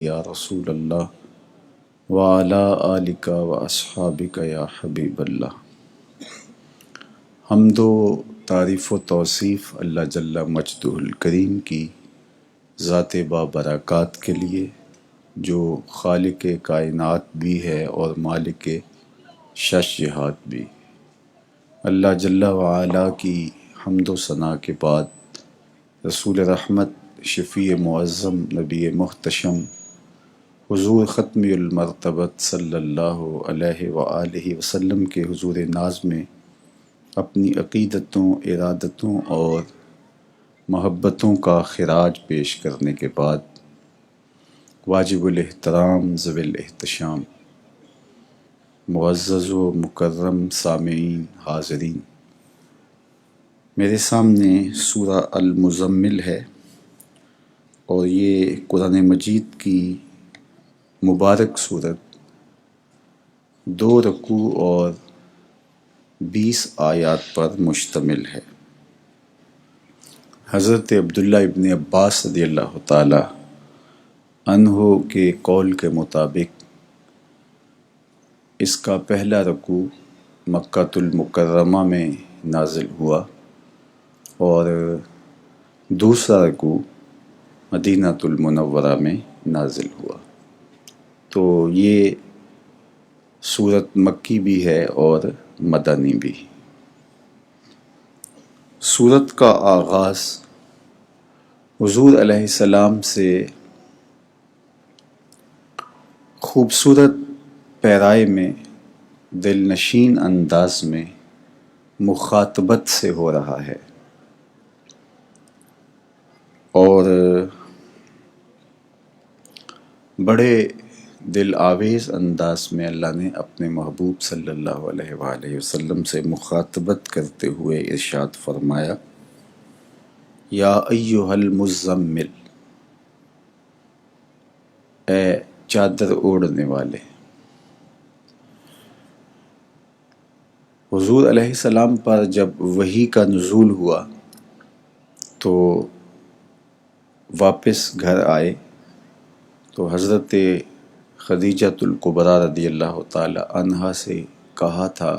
یا رسول اللہ وعلی آلک و اصحابک یا حبیب اللہ۔ حمد و تعریف و توصیف اللہ جل مجدہ الکریم کی ذات بابرکات کے لیے، جو خالق کائنات بھی ہے اور مالک شش جہات بھی۔ اللہ جل وعلا کی حمد و ثنا کے بعد رسول رحمت، شفیع معظم، نبی محتشم حضور ختم المرتبت صلی اللہ علیہ وآلہ وسلم کے حضور ناز میں اپنی عقیدتوں، ارادتوں اور محبتوں کا خراج پیش کرنے کے بعد، واجب الاحترام ذوی الاحتشام، معزز و مکرم سامعین، حاضرین، میرے سامنے سورہ المزمل ہے اور یہ قرآن مجید کی مبارک صورت 2 رکوع اور 20 آیات پر مشتمل ہے۔ حضرت عبداللہ ابن عباس رضی اللہ تعالی عنہ کے قول کے مطابق اس کا پہلا رکوع مکہ المکرمہ میں نازل ہوا اور دوسرا رکوع مدینہ المنورہ میں نازل ہوا۔ تو یہ سورت مکی بھی ہے اور مدنی بھی۔ سورت کا آغاز حضور علیہ السلام سے خوبصورت پیرائے میں دل نشین انداز میں مخاطبت سے ہو رہا ہے، اور بڑے دل آویز انداز میں اللہ نے اپنے محبوب صلی اللہ علیہ وآلہ وسلم سے مخاطبت کرتے ہوئے ارشاد فرمایا، یا ایہا المزمل، اے چادر اوڑھنے والے۔ حضور علیہ السلام پر جب وحی کا نزول ہوا تو واپس گھر آئے تو حضرت خدیجۃ الکبریٰ رضی اللہ تعالی عنہا سے کہا تھا،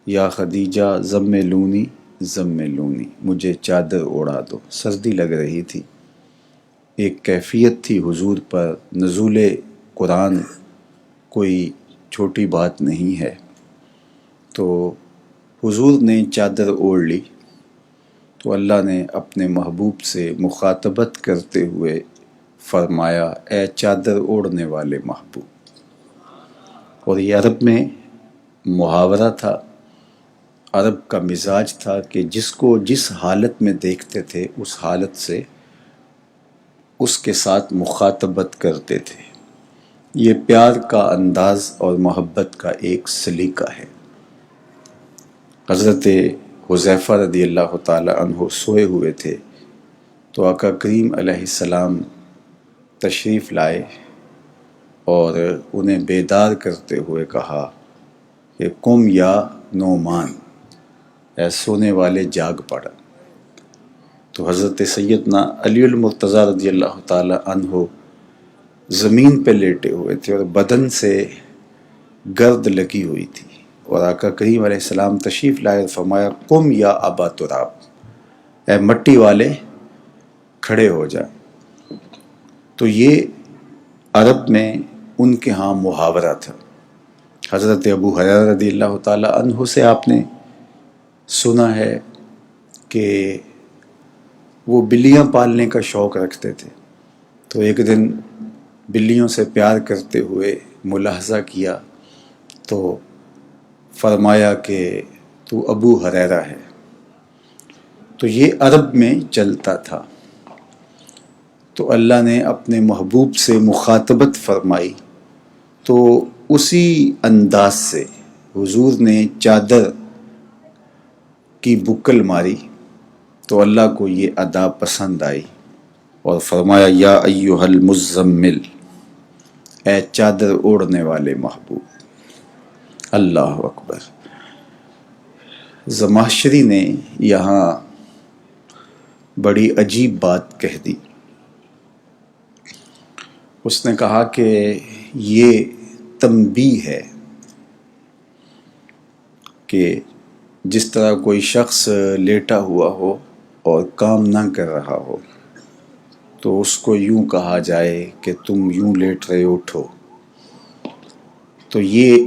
یا خدیجہ زملونی زملونی، مجھے چادر اوڑھا دو۔ سردی لگ رہی تھی، ایک کیفیت تھی حضور پر، نزول قرآن کوئی چھوٹی بات نہیں ہے۔ تو حضور نے چادر اوڑھ لی تو اللہ نے اپنے محبوب سے مخاطبت کرتے ہوئے فرمایا، اے چادر اوڑھنے والے محبوب۔ اور یہ عرب میں محاورہ تھا، عرب کا مزاج تھا کہ جس کو جس حالت میں دیکھتے تھے اس حالت سے اس کے ساتھ مخاطبت کرتے تھے۔ یہ پیار کا انداز اور محبت کا ایک سلیقہ ہے۔ حضرت حذیفہ رضی اللہ تعالی عنہ سوئے ہوئے تھے تو آقا کریم علیہ السلام تشریف لائے اور انہیں بیدار کرتے ہوئے کہا کہ قم یا نعمان، اے سونے والے جاگ پڑ۔ تو حضرت سیدنا علی المرتضیٰ رضی اللہ تعالی عنہ زمین پہ لیٹے ہوئے تھے اور بدن سے گرد لگی ہوئی تھی، اور آقا کریم علیہ السلام تشریف لائے اور فرمایا، قم یا ابا تراب، اے مٹی والے کھڑے ہو جا۔ تو یہ عرب میں ان کے ہاں محاورہ تھا۔ حضرت ابو ہریرہ رضی اللہ تعالی عنہ سے آپ نے سنا ہے کہ وہ بلیاں پالنے کا شوق رکھتے تھے، تو ایک دن بلیوں سے پیار کرتے ہوئے ملاحظہ کیا تو فرمایا کہ تو ابو ہریرہ ہے۔ تو یہ عرب میں چلتا تھا۔ تو اللہ نے اپنے محبوب سے مخاطبت فرمائی تو اسی انداز سے حضور نے چادر کی بکل ماری تو اللہ کو یہ ادا پسند آئی اور فرمایا، یا ایہا المزمل، اے چادر اوڑھنے والے محبوب۔ اللہ اکبر۔ زمخشری نے یہاں بڑی عجیب بات کہہ دی۔ اس نے کہا کہ یہ تنبیہ ہے کہ جس طرح کوئی شخص لیٹا ہوا ہو اور کام نہ کر رہا ہو تو اس کو یوں کہا جائے کہ تم یوں لیٹ رہے اٹھو، تو یہ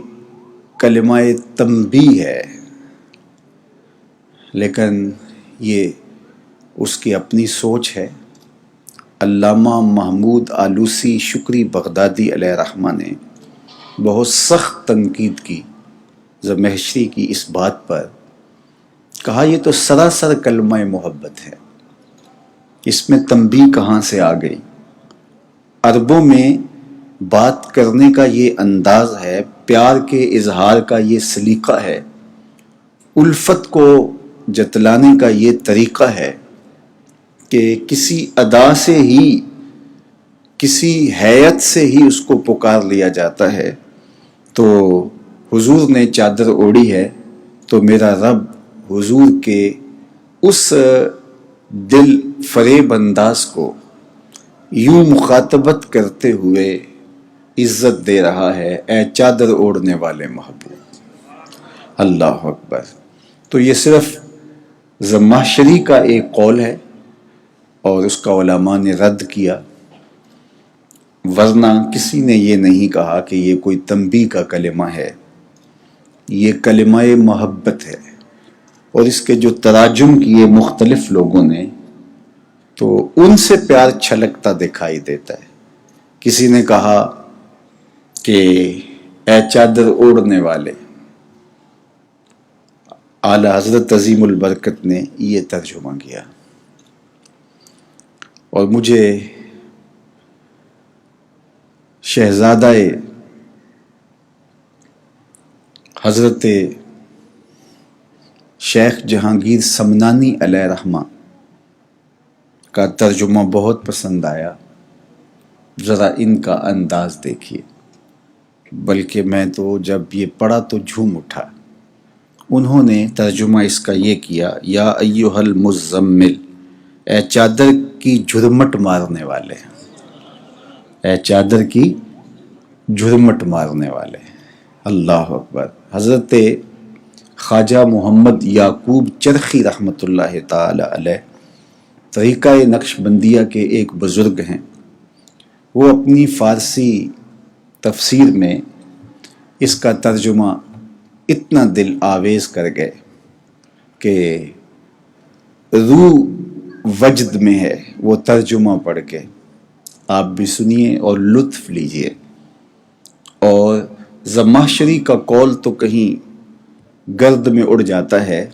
کلمہ تنبیہ ہے، لیکن یہ اس کی اپنی سوچ ہے۔ علامہ محمود آلوسی شکری بغدادی علیہ رحمہ نے بہت سخت تنقید کی زمہشری کی اس بات پر، کہا یہ تو سراسر کلمہ محبت ہے، اس میں تنبیہ کہاں سے آ گئی؟ عربوں میں بات کرنے کا یہ انداز ہے، پیار کے اظہار کا یہ سلیقہ ہے، الفت کو جتلانے کا یہ طریقہ ہے کہ کسی ادا سے ہی، کسی ہیئت سے ہی اس کو پکار لیا جاتا ہے۔ تو حضور نے چادر اوڑھی ہے تو میرا رب حضور کے اس دل فریب انداز کو یوں مخاطبت کرتے ہوئے عزت دے رہا ہے، اے چادر اوڑھنے والے محبوب، اللہ اکبر۔ تو یہ صرف زمخشری کا ایک قول ہے اور اس کا علماء نے رد کیا، ورنہ کسی نے یہ نہیں کہا کہ یہ کوئی تنبیہ کا کلمہ ہے، یہ کلمہ محبت ہے۔ اور اس کے جو تراجم کیے مختلف لوگوں نے تو ان سے پیار چھلکتا دکھائی دیتا ہے۔ کسی نے کہا کہ اے چادر اوڑھنے والے، اعلی حضرت عظیم البرکت نے یہ ترجمہ کیا، اور مجھے شہزادہ حضرت شیخ جہانگیر سمنانی علیہ رحمہ کا ترجمہ بہت پسند آیا۔ ذرا ان کا انداز دیکھیے، بلکہ میں تو جب یہ پڑھا تو جھوم اٹھا۔ انہوں نے ترجمہ اس کا یہ کیا، یا ایھا المزمل، اے چادر کی جھرمٹ مارنے والے، اے چادر کی جھرمٹ مارنے والے، اللہ اکبر۔ حضرت خواجہ محمد یعقوب چرخی رحمۃ اللہ تعالی علیہ طریقہ نقش بندیہ کے ایک بزرگ ہیں، وہ اپنی فارسی تفسیر میں اس کا ترجمہ اتنا دل آویز کر گئے کہ روح وجد میں ہے وہ ترجمہ پڑھ کے۔ آپ بھی سنیے اور لطف لیجئے۔ اور زمخشری کا قول تو کہیں گرد میں اڑ جاتا ہے۔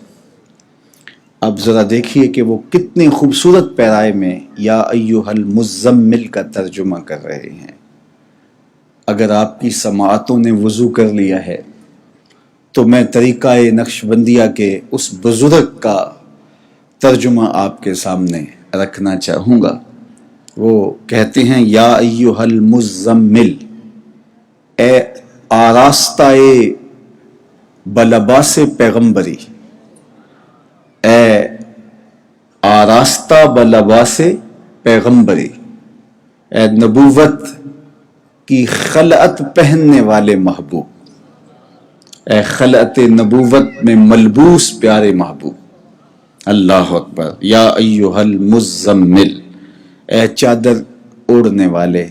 اب ذرا دیکھیے کہ وہ کتنے خوبصورت پیرائے میں یا ایھا المزمل کا ترجمہ کر رہے ہیں۔ اگر آپ کی سماعتوں نے وضو کر لیا ہے تو میں طریقہ نقش بندیہ کے اس بزرگ کا ترجمہ آپ کے سامنے رکھنا چاہوں گا۔ وہ کہتے ہیں، یا ایھا المزمل، اے آراستہ بلباس پیغمبری، اے آراستہ بلباس پیغمبری، اے نبوت کی خلعت پہننے والے محبوب، اے خلعت نبوت میں ملبوس پیارے محبوب، اللہ اکبر۔ یا ایھا المزمل، اے چادر اوڑھنے والے،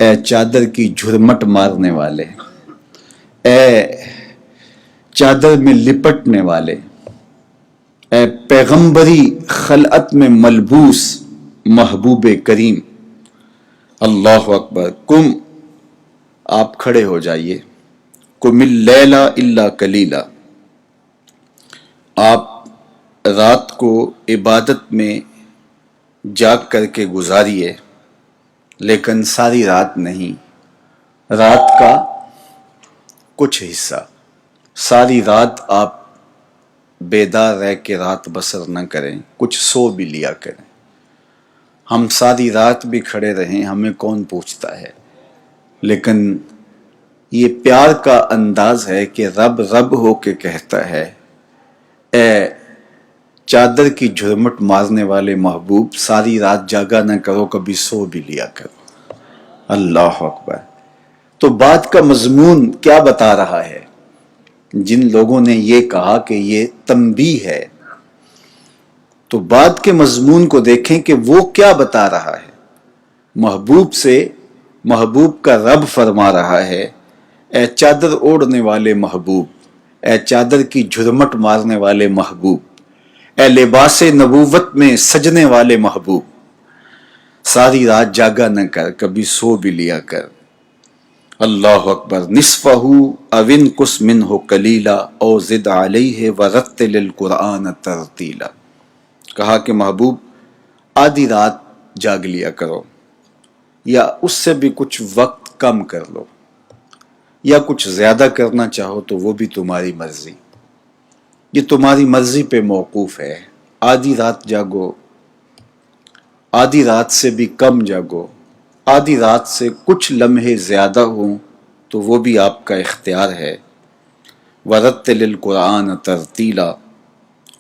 اے چادر کی جھرمٹ مارنے والے، اے چادر میں لپٹنے والے، اے پیغمبری خلعت میں ملبوس محبوب کریم، اللہ اکبر۔ کم، آپ کھڑے ہو جائیے، قم اللیل الا قلیلا، آپ رات کو عبادت میں جاگ کر کے گزاریے، لیکن ساری رات نہیں، رات کا کچھ حصہ۔ ساری رات آپ بیدار رہ کے رات بسر نہ کریں، کچھ سو بھی لیا کریں۔ ہم ساری رات بھی کھڑے رہیں، ہمیں کون پوچھتا ہے، لیکن یہ پیار کا انداز ہے کہ رب رب ہو کے کہتا ہے، اے چادر کی جھرمٹ مارنے والے محبوب، ساری رات جاگا نہ کرو، کبھی سو بھی لیا کرو۔ اللہ اکبر. تو بات کا مضمون کیا بتا رہا ہے؟ جن لوگوں نے یہ کہا کہ یہ تنبیہ ہے، تو بات کے مضمون کو دیکھیں کہ وہ کیا بتا رہا ہے. محبوب سے محبوب کا رب فرما رہا ہے، اے چادر اوڑھنے والے محبوب، اے چادر کی جھرمٹ مارنے والے محبوب، اے لباس نبوت میں سجنے والے محبوب، ساری رات جاگا نہ کر، کبھی سو بھی لیا کر. اللہ اکبر. نصفہ او انقص منہ قلیلا او زد علیہ ورتل القرآن ترتیلا. کہا کہ محبوب آدھی رات جاگ لیا کرو، یا اس سے بھی کچھ وقت کم کر لو، یا کچھ زیادہ کرنا چاہو تو وہ بھی تمہاری مرضی، یہ تمہاری مرضی پہ موقوف ہے. آدھی رات جاگو، آدھی رات سے بھی کم جاگو، آدھی رات سے کچھ لمحے زیادہ ہوں تو وہ بھی آپ کا اختیار ہے. وَرَتِّلِ الْقُرْآنَ تَرْتِیلًا،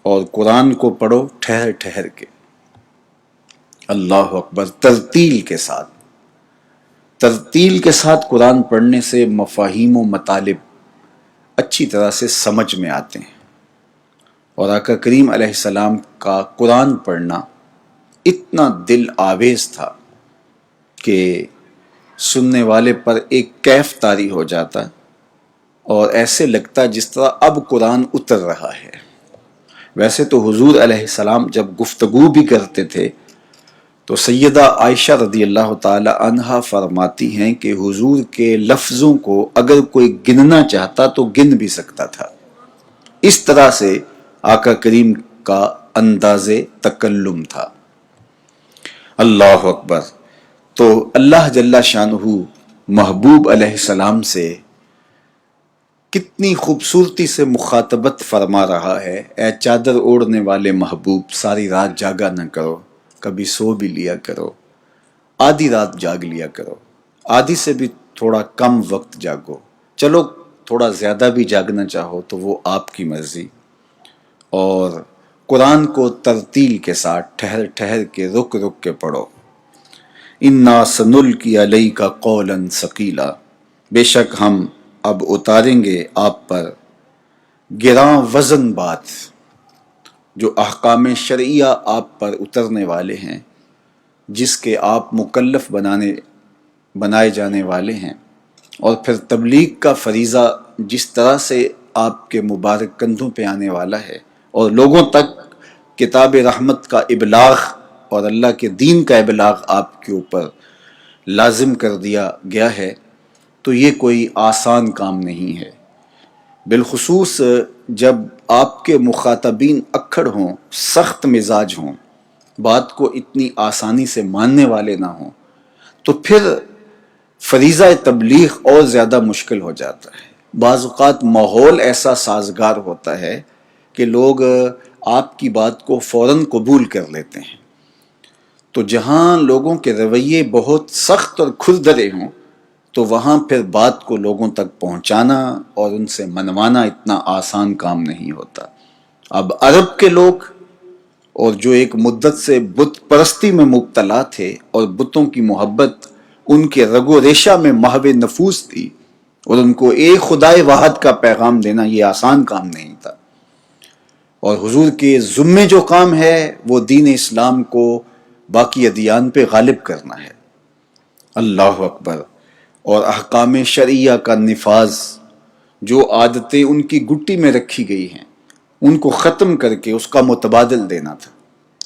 اور قرآن کو پڑھو ٹھہر ٹھہر کے. اللہ اکبر. ترتیل کے ساتھ، ترتیل کے ساتھ قرآن پڑھنے سے مفاہیم و مطالب اچھی طرح سے سمجھ میں آتے ہیں. اور آقا کریم علیہ السلام کا قرآن پڑھنا اتنا دل آویز تھا کہ سننے والے پر ایک کیف طاری ہو جاتا اور ایسے لگتا جس طرح اب قرآن اتر رہا ہے. ویسے تو حضور علیہ السلام جب گفتگو بھی کرتے تھے تو سیدہ عائشہ رضی اللہ تعالی عنہا فرماتی ہیں کہ حضور کے لفظوں کو اگر کوئی گننا چاہتا تو گن بھی سکتا تھا، اس طرح سے آقا کریم کا انداز تکلم تھا. اللہ اکبر. تو اللہ جل شانہ محبوب علیہ السلام سے کتنی خوبصورتی سے مخاطبت فرما رہا ہے، اے چادر اوڑھنے والے محبوب، ساری رات جاگا نہ کرو، کبھی سو بھی لیا کرو، آدھی رات جاگ لیا کرو، آدھی سے بھی تھوڑا کم وقت جاگو، چلو تھوڑا زیادہ بھی جاگنا چاہو تو وہ آپ کی مرضی. اور قرآن کو ترتیل کے ساتھ ٹھہر ٹھہر کے رک رک کے پڑھو. اِنَّا سَنُلْقِي عَلَيْكَ قَوْلًا ثَقِيلًا، بے شک ہم اب اتاریں گے آپ پر گراں وزن بات، جو احکام شرعیہ آپ پر اترنے والے ہیں، جس کے آپ مکلف بنائے جانے والے ہیں. اور پھر تبلیغ کا فریضہ جس طرح سے آپ کے مبارک کندھوں پہ آنے والا ہے اور لوگوں تک کتاب رحمت کا ابلاغ اور اللہ کے دین کا ابلاغ آپ کے اوپر لازم کر دیا گیا ہے، تو یہ کوئی آسان کام نہیں ہے. بالخصوص جب آپ کے مخاطبین اکھڑ ہوں، سخت مزاج ہوں، بات کو اتنی آسانی سے ماننے والے نہ ہوں، تو پھر فریضہ تبلیغ اور زیادہ مشکل ہو جاتا ہے. بعض اوقات ماحول ایسا سازگار ہوتا ہے کہ لوگ آپ کی بات کو فوراً قبول کر لیتے ہیں. تو جہاں لوگوں کے رویے بہت سخت اور کھردرے ہوں تو وہاں پھر بات کو لوگوں تک پہنچانا اور ان سے منوانا اتنا آسان کام نہیں ہوتا. اب عرب کے لوگ اور جو ایک مدت سے بت پرستی میں مبتلا تھے اور بتوں کی محبت ان کے رگ و ریشہ میں محو نفوذ تھی، اور ان کو ایک خدائے واحد کا پیغام دینا یہ آسان کام نہیں تھا. اور حضور کے ذمے جو کام ہے وہ دین اسلام کو باقی ادیان پہ غالب کرنا ہے. اللہ اکبر. اور احکام شرعیہ کا نفاذ، جو عادتیں ان کی گٹی میں رکھی گئی ہیں ان کو ختم کر کے اس کا متبادل دینا تھا.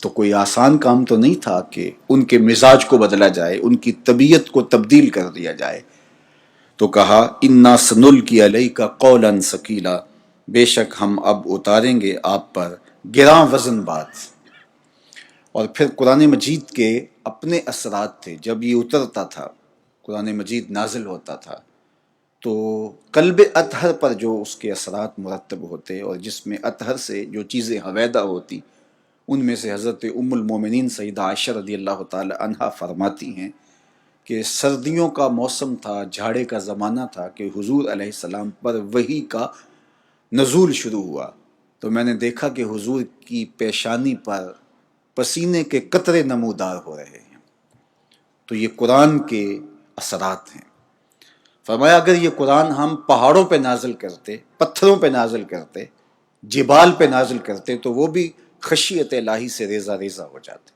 تو کوئی آسان کام تو نہیں تھا کہ ان کے مزاج کو بدلا جائے، ان کی طبیعت کو تبدیل کر دیا جائے. تو کہا اِنَّا سَنُلْقِي عَلَيْكَ قَوْلًا ثَقِيلًا، بے شک ہم اب اتاریں گے آپ پر گراں وزن بات. اور پھر قرآن مجید کے اپنے اثرات تھے. جب یہ اترتا تھا، قرآن مجید نازل ہوتا تھا، تو قلب اطہر پر جو اس کے اثرات مرتب ہوتے اور جس میں اطہر سے جو چیزیں حویدہ ہوتی، ان میں سے حضرت ام المومنین سیدہ عائشہ رضی اللہ تعالی عنہا فرماتی ہیں کہ سردیوں کا موسم تھا، جھاڑے کا زمانہ تھا کہ حضور علیہ السلام پر وحی کا نزول شروع ہوا. تو میں نے دیکھا کہ حضور کی پیشانی پر پسینے کے قطرے نمودار ہو رہے ہیں. تو یہ قرآن کے اثرات ہیں۔ فرمایا اگر یہ قرآن ہم پہاڑوں پہ نازل کرتے، پتھروں پہ نازل کرتے، جبال پہ نازل کرتے تو وہ بھی خشیت الہی سے ریزہ ریزہ ہو جاتے۔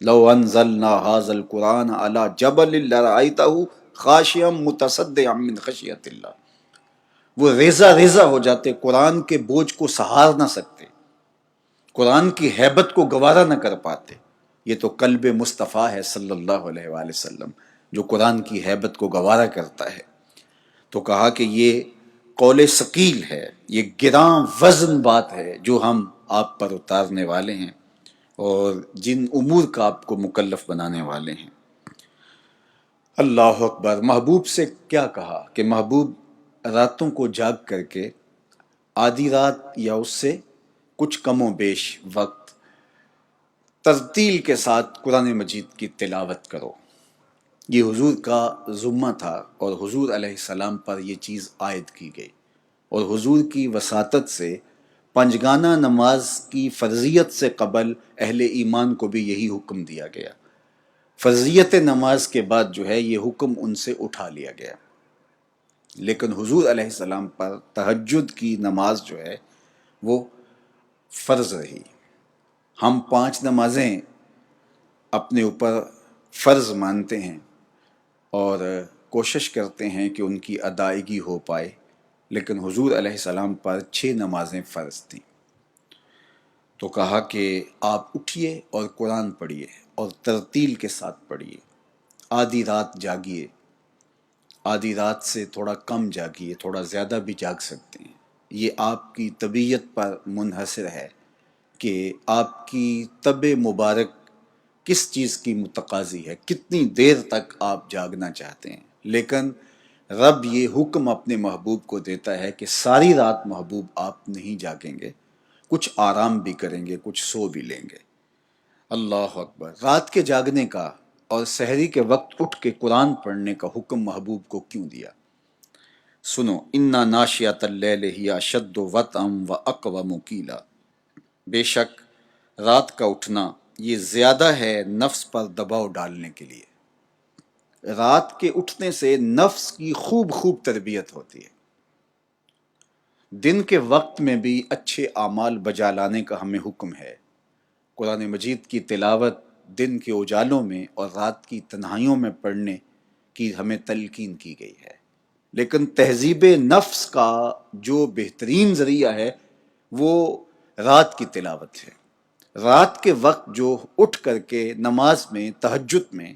لو انزلنا هذا القرآن على جبل لرأيته خاشعا متصدعا من خشیت اللہ، وہ ریزہ ریزہ ہو جاتے، قرآن کے بوجھ کو سہار نہ سکتے، قرآن کی ہیبت کو گوارا نہ کر پاتے۔ یہ تو قلب مصطفیٰ ہے صلی اللہ علیہ وآلہ وسلم جو قرآن کی ہیبت کو گوارا کرتا ہے۔ تو کہا کہ یہ قول ثقیل ہے، یہ گراں وزن بات ہے جو ہم آپ پر اتارنے والے ہیں اور جن امور کا آپ کو مکلف بنانے والے ہیں۔ اللہ اکبر۔ محبوب سے کیا کہا کہ محبوب راتوں کو جاگ کر کے آدھی رات یا اس سے کچھ کم و بیش وقت ترتیل کے ساتھ قرآن مجید کی تلاوت کرو۔ یہ حضور کا ذمہ تھا اور حضور علیہ السلام پر یہ چیز عائد کی گئی، اور حضور کی وساطت سے پنجگانہ نماز کی فرضیت سے قبل اہل ایمان کو بھی یہی حکم دیا گیا۔ فرضیت نماز کے بعد جو ہے یہ حکم ان سے اٹھا لیا گیا، لیکن حضور علیہ السلام پر تہجد کی نماز جو ہے وہ فرض رہی۔ ہم 5 نمازیں اپنے اوپر فرض مانتے ہیں اور کوشش کرتے ہیں کہ ان کی ادائیگی ہو پائے، لیکن حضور علیہ السلام پر 6 نمازیں فرض تھیں۔ تو کہا کہ آپ اٹھیے اور قرآن پڑھیے اور ترتیل کے ساتھ پڑھیے، آدھی رات جاگیے، آدھی رات سے تھوڑا کم جاگیے، تھوڑا زیادہ بھی جاگ سکتے ہیں، یہ آپ کی طبیعت پر منحصر ہے کہ آپ کی طب مبارک کس چیز کی متقاضی ہے، کتنی دیر تک آپ جاگنا چاہتے ہیں۔ لیکن رب یہ حکم اپنے محبوب کو دیتا ہے کہ ساری رات محبوب آپ نہیں جاگیں گے، کچھ آرام بھی کریں گے، کچھ سو بھی لیں گے۔ اللہ اکبر۔ رات کے جاگنے کا اور سحری کے وقت اٹھ کے قرآن پڑھنے کا حکم محبوب کو کیوں دیا؟ سنو، انا ناشیۃ اللیل ہی اشد وطئا واقوم قیلا، بے شک رات کا اٹھنا یہ زیادہ ہے نفس پر دباؤ ڈالنے کے لیے۔ رات کے اٹھنے سے نفس کی خوب خوب تربیت ہوتی ہے۔ دن کے وقت میں بھی اچھے اعمال بجا لانے کا ہمیں حکم ہے۔ قرآن مجید کی تلاوت دن کے اجالوں میں اور رات کی تنہائیوں میں پڑھنے کی ہمیں تلقین کی گئی ہے، لیکن تہذیب نفس کا جو بہترین ذریعہ ہے وہ رات کی تلاوت ہے۔ رات کے وقت جو اٹھ کر کے نماز میں، تہجد میں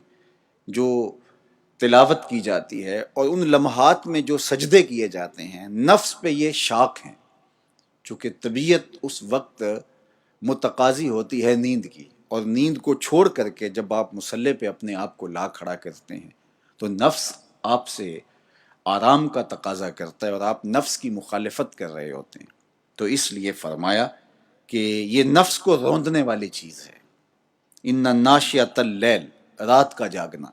جو تلاوت کی جاتی ہے اور ان لمحات میں جو سجدے کیے جاتے ہیں، نفس پہ یہ شاق ہیں، چونکہ طبیعت اس وقت متقاضی ہوتی ہے نیند کی، اور نیند کو چھوڑ کر کے جب آپ مصلی پہ اپنے آپ کو لا کھڑا کرتے ہیں تو نفس آپ سے آرام کا تقاضا کرتا ہے اور آپ نفس کی مخالفت کر رہے ہوتے ہیں۔ تو اس لیے فرمایا کہ یہ نفس کو روندنے والی چیز ہے۔ ان ناشیۃ اللیل، رات کا جاگنا۔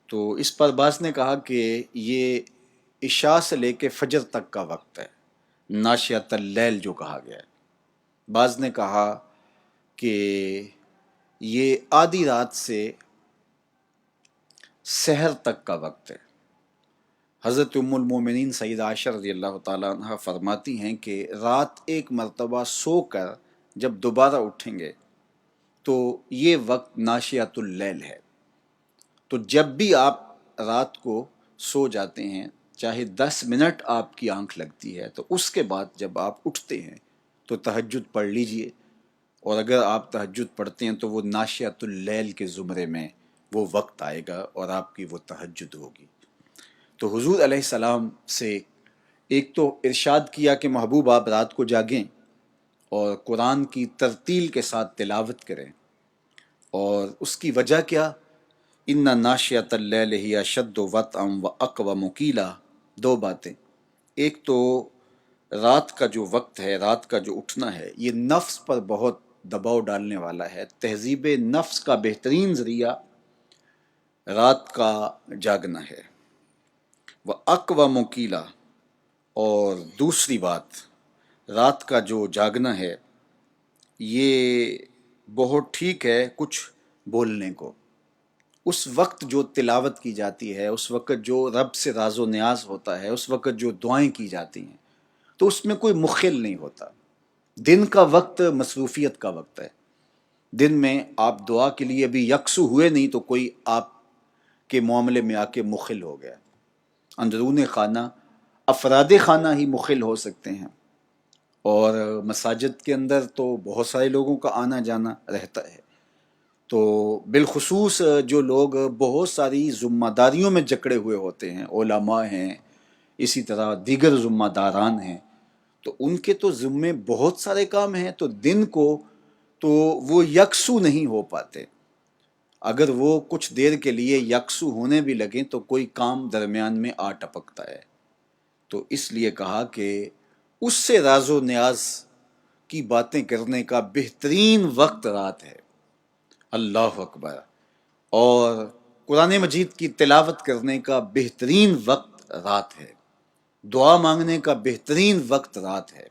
تو اس پر بعض نے کہا کہ یہ عشاء سے لے کے فجر تک کا وقت ہے، ناشیۃ اللیل جو کہا گیا ہے۔ بعض نے کہا کہ یہ آدھی رات سے سحر تک کا وقت ہے۔ حضرت ام المومنین سیدہ عائشہ رضی اللہ تعالیٰ عنہ فرماتی ہیں کہ رات ایک مرتبہ سو کر جب دوبارہ اٹھیں گے تو یہ وقت ناشیۃ اللیل ہے۔ تو جب بھی آپ رات کو سو جاتے ہیں، چاہے 10 منٹ آپ کی آنکھ لگتی ہے، تو اس کے بعد جب آپ اٹھتے ہیں تو تہجد پڑھ لیجئے، اور اگر آپ تہجد پڑھتے ہیں تو وہ ناشیۃ اللیل کے زمرے میں وہ وقت آئے گا اور آپ کی وہ تہجد ہوگی۔ تو حضور علیہ السلام سے ایک تو ارشاد کیا کہ محبوب آپ رات کو جاگیں اور قرآن کی ترتیل کے ساتھ تلاوت کریں، اور اس کی وجہ کیا؟ ان ناشیۃ اللیل ہی اشد وطئا واقوم قیلا۔ 2 باتیں، ایک تو رات کا جو وقت ہے، رات کا جو اٹھنا ہے، یہ نفس پر بہت دباؤ ڈالنے والا ہے۔ تہذیب نفس کا بہترین ذریعہ رات کا جاگنا ہے۔ واقوم قیلا، اور دوسری بات، رات کا جو جاگنا ہے یہ بہت ٹھیک ہے کچھ بولنے کو، اس وقت جو تلاوت کی جاتی ہے، اس وقت جو رب سے راز و نیاز ہوتا ہے، اس وقت جو دعائیں کی جاتی ہیں، تو اس میں کوئی مخل نہیں ہوتا۔ دن کا وقت مصروفیت کا وقت ہے۔ دن میں آپ دعا کے لیے ابھی یکسو ہوئے نہیں تو کوئی آپ کے معاملے میں آ کے مخل ہو گیا۔ اندرون خانہ افراد خانہ ہی مخل ہو سکتے ہیں، اور مساجد کے اندر تو بہت سارے لوگوں کا آنا جانا رہتا ہے۔ تو بالخصوص جو لوگ بہت ساری ذمہ داریوں میں جکڑے ہوئے ہوتے ہیں، علماء ہیں، اسی طرح دیگر ذمہ داران ہیں، تو ان کے تو ذمے بہت سارے کام ہیں، تو دن کو تو وہ یکسو نہیں ہو پاتے۔ اگر وہ کچھ دیر کے لیے یکسو ہونے بھی لگیں تو کوئی کام درمیان میں آ ٹپکتا ہے۔ تو اس لیے کہا کہ اس سے راز و نیاز کی باتیں کرنے کا بہترین وقت رات ہے۔ اللہ اکبر۔ اور قرآن مجید کی تلاوت کرنے کا بہترین وقت رات ہے، دعا مانگنے کا بہترین وقت رات ہے۔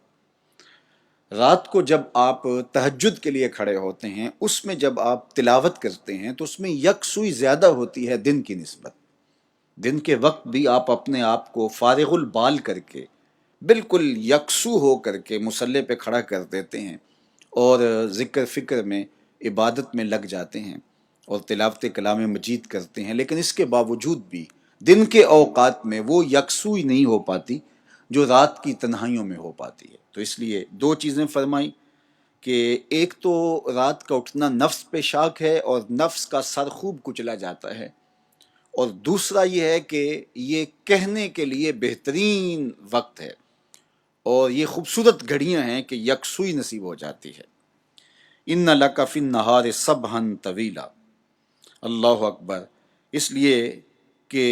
رات کو جب آپ تہجد کے لیے کھڑے ہوتے ہیں، اس میں جب آپ تلاوت کرتے ہیں تو اس میں یکسوئی زیادہ ہوتی ہے دن کی نسبت۔ دن کے وقت بھی آپ اپنے آپ کو فارغ البال کر کے، بالکل یکسو ہو کر کے مصلی پہ کھڑا کر دیتے ہیں، اور ذکر فکر میں، عبادت میں لگ جاتے ہیں، اور تلاوت کلام مجید کرتے ہیں۔ لیکن اس کے باوجود بھی دن کے اوقات میں وہ یکسوئی نہیں ہو پاتی جو رات کی تنہائیوں میں ہو پاتی ہے۔ تو اس لیے دو چیزیں فرمائی کہ ایک تو رات کا اٹھنا نفس پہ شاک ہے اور نفس کا سر خوب کچلا جاتا ہے، اور دوسرا یہ ہے کہ یہ کہنے کے لیے بہترین وقت ہے، اور یہ خوبصورت گھڑیاں ہیں کہ یکسوئی نصیب ہو جاتی ہے۔ ان لک فی النہار سبحا طویلا، اللہ اکبر۔ اس لیے کہ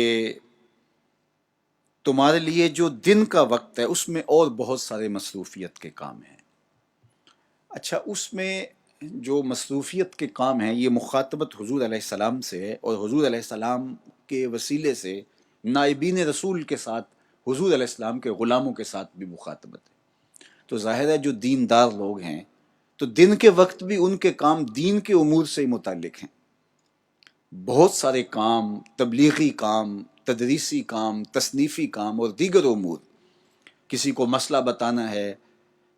تمہارے لیے جو دن کا وقت ہے اس میں اور بہت سارے مصروفیت کے کام ہیں۔ اچھا، اس میں جو مصروفیت کے کام ہیں، یہ مخاطبت حضور علیہ السلام سے ہے، اور حضور علیہ السلام کے وسیلے سے نائبین رسول کے ساتھ، حضور علیہ السلام کے غلاموں کے ساتھ بھی مخاطبت ہے۔ تو ظاہر ہے جو دیندار لوگ ہیں تو دن کے وقت بھی ان کے کام دین کے امور سے متعلق ہیں۔ بہت سارے کام، تبلیغی کام، تدریسی کام، تصنیفی کام اور دیگر امور، کسی کو مسئلہ بتانا ہے،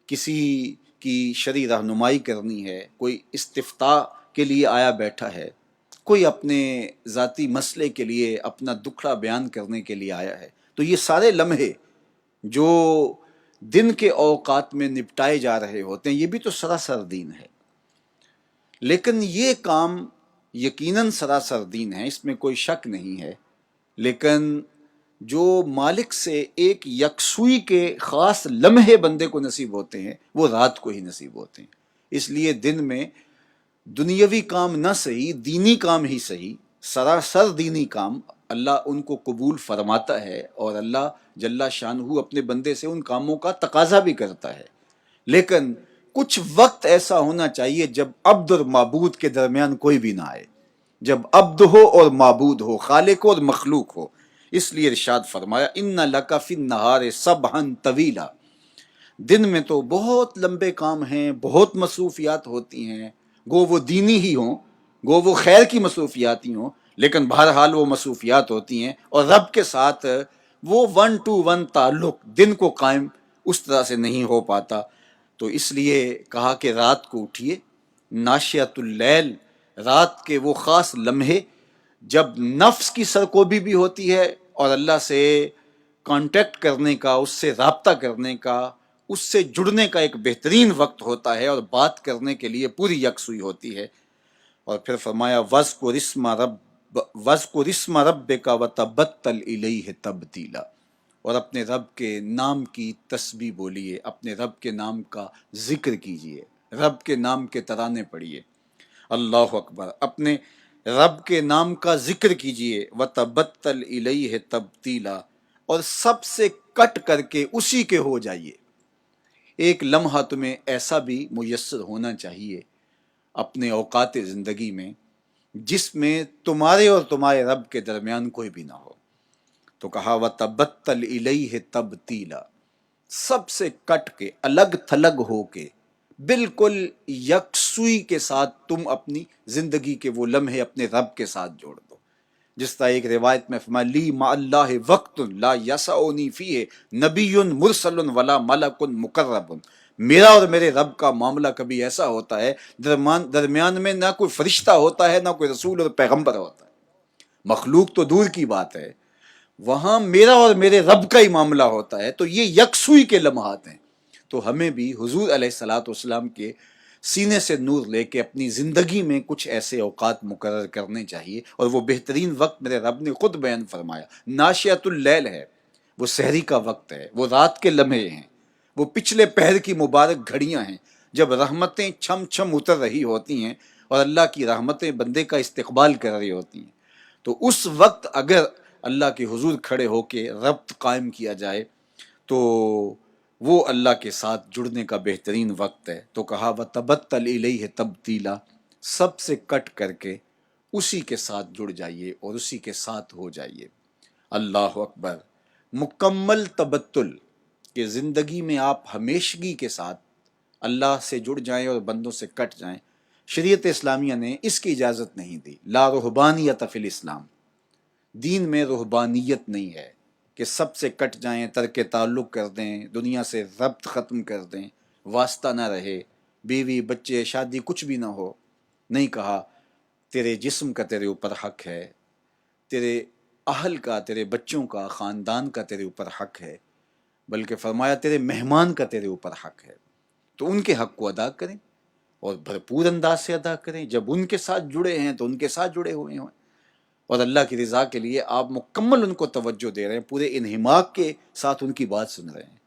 کسی کی شرعی رہنمائی کرنی ہے، کوئی استفتاء کے لیے آیا بیٹھا ہے، کوئی اپنے ذاتی مسئلے کے لیے اپنا دکھڑا بیان کرنے کے لیے آیا ہے، تو یہ سارے لمحے جو دن کے اوقات میں نپٹائے جا رہے ہوتے ہیں، یہ بھی تو سراسر دین ہے۔ لیکن یہ کام یقیناً سراسر دین ہے، اس میں کوئی شک نہیں ہے، لیکن جو مالک سے ایک یکسوئی کے خاص لمحے بندے کو نصیب ہوتے ہیں وہ رات کو ہی نصیب ہوتے ہیں۔ اس لیے دن میں دنیاوی کام نہ صحیح، دینی کام ہی صحیح، سراسر دینی کام اللہ ان کو قبول فرماتا ہے، اور اللہ جل شانہ اپنے بندے سے ان کاموں کا تقاضا بھی کرتا ہے۔ لیکن کچھ وقت ایسا ہونا چاہیے جب عبد اور معبود کے درمیان کوئی بھی نہ آئے، جب عبد ہو اور معبود ہو، خالق اور مخلوق ہو۔ اس لیے ارشاد فرمایا ان لک فی النہار سبحا طویلا، دن میں تو بہت لمبے کام ہیں، بہت مصروفیات ہوتی ہیں، گو وہ دینی ہی ہوں، گو وہ خیر کی مصروفیات ہی ہوں، لیکن بہرحال وہ مصروفیات ہوتی ہیں، اور رب کے ساتھ وہ ون ٹو ون تعلق دن کو قائم اس طرح سے نہیں ہو پاتا۔ تو اس لیے کہا کہ رات کو اٹھیے، ناشیۃ اللیل، رات کے وہ خاص لمحے جب نفس کی سرکوبی بھی ہوتی ہے، اور اللہ سے کانٹیکٹ کرنے کا، اس سے رابطہ کرنے کا، اس سے جڑنے کا ایک بہترین وقت ہوتا ہے، اور بات کرنے کے لیے پوری یکسوئی ہوتی ہے۔ اور پھر فرمایا وَاذْكُرِ اسْمَ رَبِّكَ وَتَبَتَّلْ إِلَيْهِ تَبْتِيلًا، اور اپنے رب کے نام کی تسبیح بولیے، اپنے رب کے نام کا ذکر کیجئے، رب کے نام کے ترانے پڑھیے۔ اللہ اکبر، اپنے رب کے نام کا ذکر کیجئے، وَتَبَتَّلْ إِلَيْهِ تَبْتِيلًا، اور سب سے کٹ کر کے اسی کے ہو جائیے۔ ایک لمحہ تمہیں ایسا بھی میسر ہونا چاہیے اپنے اوقات زندگی میں جس میں تمہارے اور تمہارے رب کے درمیان کوئی بھی نہ ہو۔ تو کہا وَتَبَتَّلْ إِلَيْهِ تَبْتِيلًا، سب سے کٹ کے، الگ تھلگ ہو کے، بالکل یکسوئی کے ساتھ تم اپنی زندگی کے وہ لمحے اپنے رب کے ساتھ جوڑ دو۔ جس طرح ایک روایت میں فرمایا لی ما اللہ وقت لا یسعنی فیہ نبی مرسل ولا ملک مقرب، میرا اور میرے رب کا معاملہ کبھی ایسا ہوتا ہے درمیان میں نہ کوئی فرشتہ ہوتا ہے، نہ کوئی رسول اور پیغمبر ہوتا ہے، مخلوق تو دور کی بات ہے، وہاں میرا اور میرے رب کا ہی معاملہ ہوتا ہے، تو یہ یکسوئی کے لمحات ہیں۔ تو ہمیں بھی حضور علیہ الصلوۃ والسلام کے سینے سے نور لے کے اپنی زندگی میں کچھ ایسے اوقات مقرر کرنے چاہیے، اور وہ بہترین وقت میرے رب نے خود بیان فرمایا، ناشیۃ اللیل ہے، وہ سحری کا وقت ہے، وہ رات کے لمحے ہیں، وہ پچھلے پہر کی مبارک گھڑیاں ہیں جب رحمتیں چھم چھم اتر رہی ہوتی ہیں اور اللہ کی رحمتیں بندے کا استقبال کر رہی ہوتی ہیں۔ تو اس وقت اگر اللہ کے حضور کھڑے ہو کے ربط قائم کیا جائے تو وہ اللہ کے ساتھ جڑنے کا بہترین وقت ہے۔ تو کہا وَتَبَتَّلْ إِلَيْهِ تَبْتِيلًا، سب سے کٹ کر کے اسی کے ساتھ جڑ جائیے اور اسی کے ساتھ ہو جائیے۔ اللہ اکبر، مکمل تبتل کہ زندگی میں آپ ہمیشگی کے ساتھ اللہ سے جڑ جائیں اور بندوں سے کٹ جائیں، شریعت اسلامیہ نے اس کی اجازت نہیں دی۔ لا رہبانیت فی الاسلام، دین میں رہبانیت نہیں ہے کہ سب سے کٹ جائیں، ترک تعلق کر دیں، دنیا سے ربط ختم کر دیں، واسطہ نہ رہے، بیوی بچے شادی کچھ بھی نہ ہو۔ نہیں، کہا تیرے جسم کا تیرے اوپر حق ہے، تیرے اہل کا، تیرے بچوں کا، خاندان کا تیرے اوپر حق ہے، بلکہ فرمایا تیرے مہمان کا تیرے اوپر حق ہے، تو ان کے حق کو ادا کریں اور بھرپور انداز سے ادا کریں۔ جب ان کے ساتھ جڑے ہیں تو ان کے ساتھ جڑے ہوئے ہیں، اور اللہ کی رضا کے لیے آپ مکمل ان کو توجہ دے رہے ہیں، پورے انہماک کے ساتھ ان کی بات سن رہے ہیں،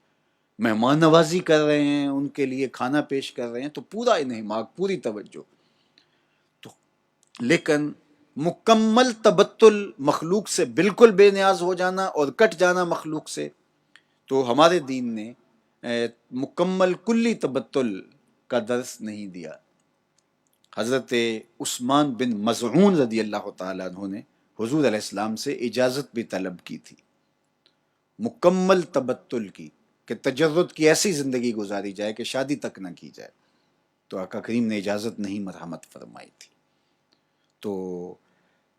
مہمان نوازی کر رہے ہیں، ان کے لیے کھانا پیش کر رہے ہیں، تو پورا انہماک، پوری توجہ۔ تو لیکن مکمل تبتل، مخلوق سے بالکل بے نیاز ہو جانا اور کٹ جانا مخلوق سے، تو ہمارے دین نے مکمل کلی تبتل کا درس نہیں دیا۔ حضرت عثمان بن مظعون رضی اللہ تعالیٰ عنہ نے حضور علیہ السلام سے اجازت بھی طلب کی تھی مکمل تبتل کی، کہ تجرد کی ایسی زندگی گزاری جائے کہ شادی تک نہ کی جائے، تو آقا کریم نے اجازت نہیں مرحمت فرمائی تھی۔ تو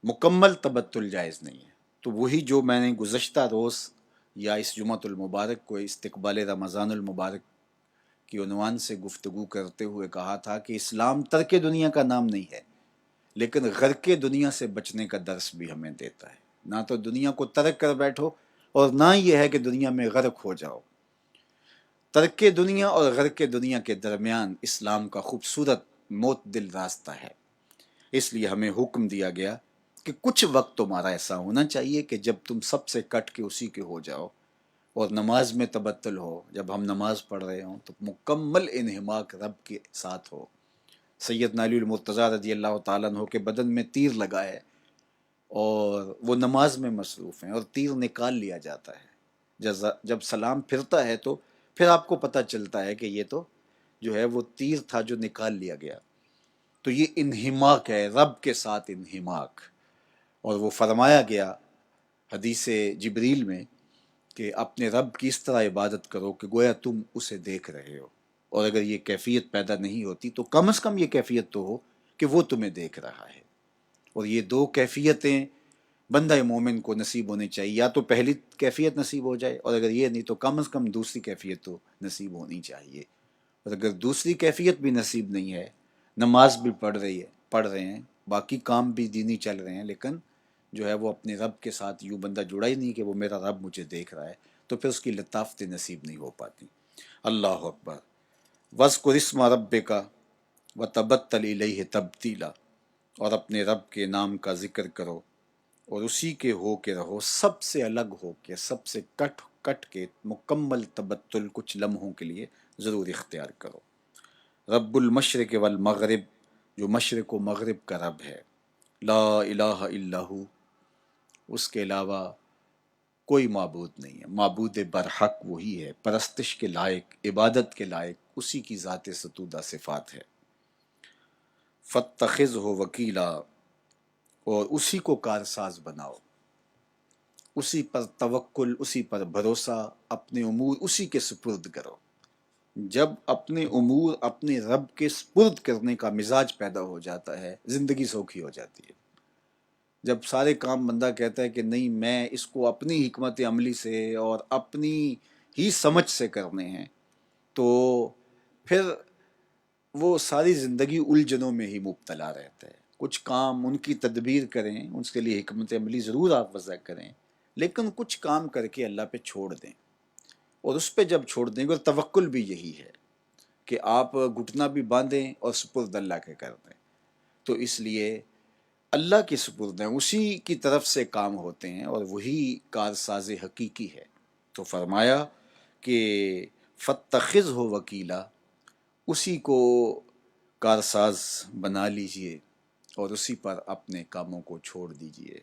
مکمل تبتل جائز نہیں ہے۔ تو وہی جو میں نے گزشتہ روز یا اس جمعۃ المبارک کو استقبال رمضان المبارک کی عنوان سے گفتگو کرتے ہوئے کہا تھا کہ اسلام ترک دنیا کا نام نہیں ہے، لیکن غرق دنیا سے بچنے کا درس بھی ہمیں دیتا ہے۔ نہ تو دنیا کو ترک کر بیٹھو اور نہ یہ ہے کہ دنیا میں غرق ہو جاؤ۔ ترک دنیا اور غرق دنیا کے درمیان اسلام کا خوبصورت معتدل راستہ ہے۔ اس لیے ہمیں حکم دیا گیا کہ کچھ وقت تمہارا ایسا ہونا چاہیے کہ جب تم سب سے کٹ کے اسی کے ہو جاؤ، اور نماز میں تبتل ہو، جب ہم نماز پڑھ رہے ہوں تو مکمل انہماک رب کے ساتھ ہو۔ سیدنا علی المرتضیٰ رضی اللہ تعالیٰ عنہ کے بدن میں تیر لگا ہے اور وہ نماز میں مصروف ہیں، اور تیر نکال لیا جاتا ہے۔ جب سلام پھرتا ہے تو پھر آپ کو پتہ چلتا ہے کہ یہ تو جو ہے وہ تیر تھا جو نکال لیا گیا۔ تو یہ انہماک ہے، رب کے ساتھ انہماک۔ اور وہ فرمایا گیا حدیث جبریل میں کہ اپنے رب کی اس طرح عبادت کرو کہ گویا تم اسے دیکھ رہے ہو، اور اگر یہ کیفیت پیدا نہیں ہوتی تو کم از کم یہ کیفیت تو ہو کہ وہ تمہیں دیکھ رہا ہے۔ اور یہ دو کیفیتیں بندہ مومن کو نصیب ہونی چاہیے، یا تو پہلی کیفیت نصیب ہو جائے، اور اگر یہ نہیں تو کم از کم دوسری کیفیت تو نصیب ہونی چاہیے۔ اور اگر دوسری کیفیت بھی نصیب نہیں ہے، نماز بھی پڑھ رہے ہیں، باقی کام بھی دینی چل رہے ہیں، لیکن جو ہے وہ اپنے رب کے ساتھ یوں بندہ جڑا ہی نہیں کہ وہ میرا رب مجھے دیکھ رہا ہے، تو پھر اس کی لطافتیں نصیب نہیں ہو پاتی۔ اللہ اکبر۔ وَاذْكُرِ اسْمَ رَبِّكَ وَتَبَتَّلْ إِلَيْهِ تَبْتِيلًا، اور اپنے رب کے نام کا ذکر کرو اور اسی کے ہو کے رہو، سب سے الگ ہو کے، سب سے کٹ کے مکمل تبتل کچھ لمحوں کے لیے ضرور اختیار کرو۔ رب المشرق والمغرب، جو مشرق و مغرب کا رب ہے، لا الہ الا ہو، اس کے علاوہ کوئی معبود نہیں ہے، معبود برحق وہی ہے، پرستش کے لائق، عبادت کے لائق اسی کی ذات ستودہ صفات ہے۔ فاتخذہ وکیلا، اور اسی کو کارساز بناؤ، اسی پر توکل، اسی پر بھروسہ، اپنے امور اسی کے سپرد کرو۔ جب اپنے امور اپنے رب کے سپرد کرنے کا مزاج پیدا ہو جاتا ہے، زندگی سوکھی ہو جاتی ہے۔ جب سارے کام بندہ کہتا ہے کہ نہیں میں اس کو اپنی حکمت عملی سے اور اپنی ہی سمجھ سے کرنے ہیں، تو پھر وہ ساری زندگی الجھنوں میں ہی مبتلا رہتا ہے۔ کچھ کام ان کی تدبیر کریں، اس کے لیے حکمت عملی ضرور آپ وضع کریں، لیکن کچھ کام کر کے اللہ پہ چھوڑ دیں، اور اس پہ جب چھوڑ دیں گے، اور توکل بھی یہی ہے کہ آپ گھٹنا بھی باندھیں اور سپرد اللہ کے کر دیں۔ تو اس لیے اللہ کی سپرد ہیں، اسی کی طرف سے کام ہوتے ہیں، اور وہی کارساز حقیقی ہے۔ تو فرمایا کہ فاتخذہ وکیلا، اسی کو کارساز بنا لیجئے اور اسی پر اپنے کاموں کو چھوڑ دیجئے۔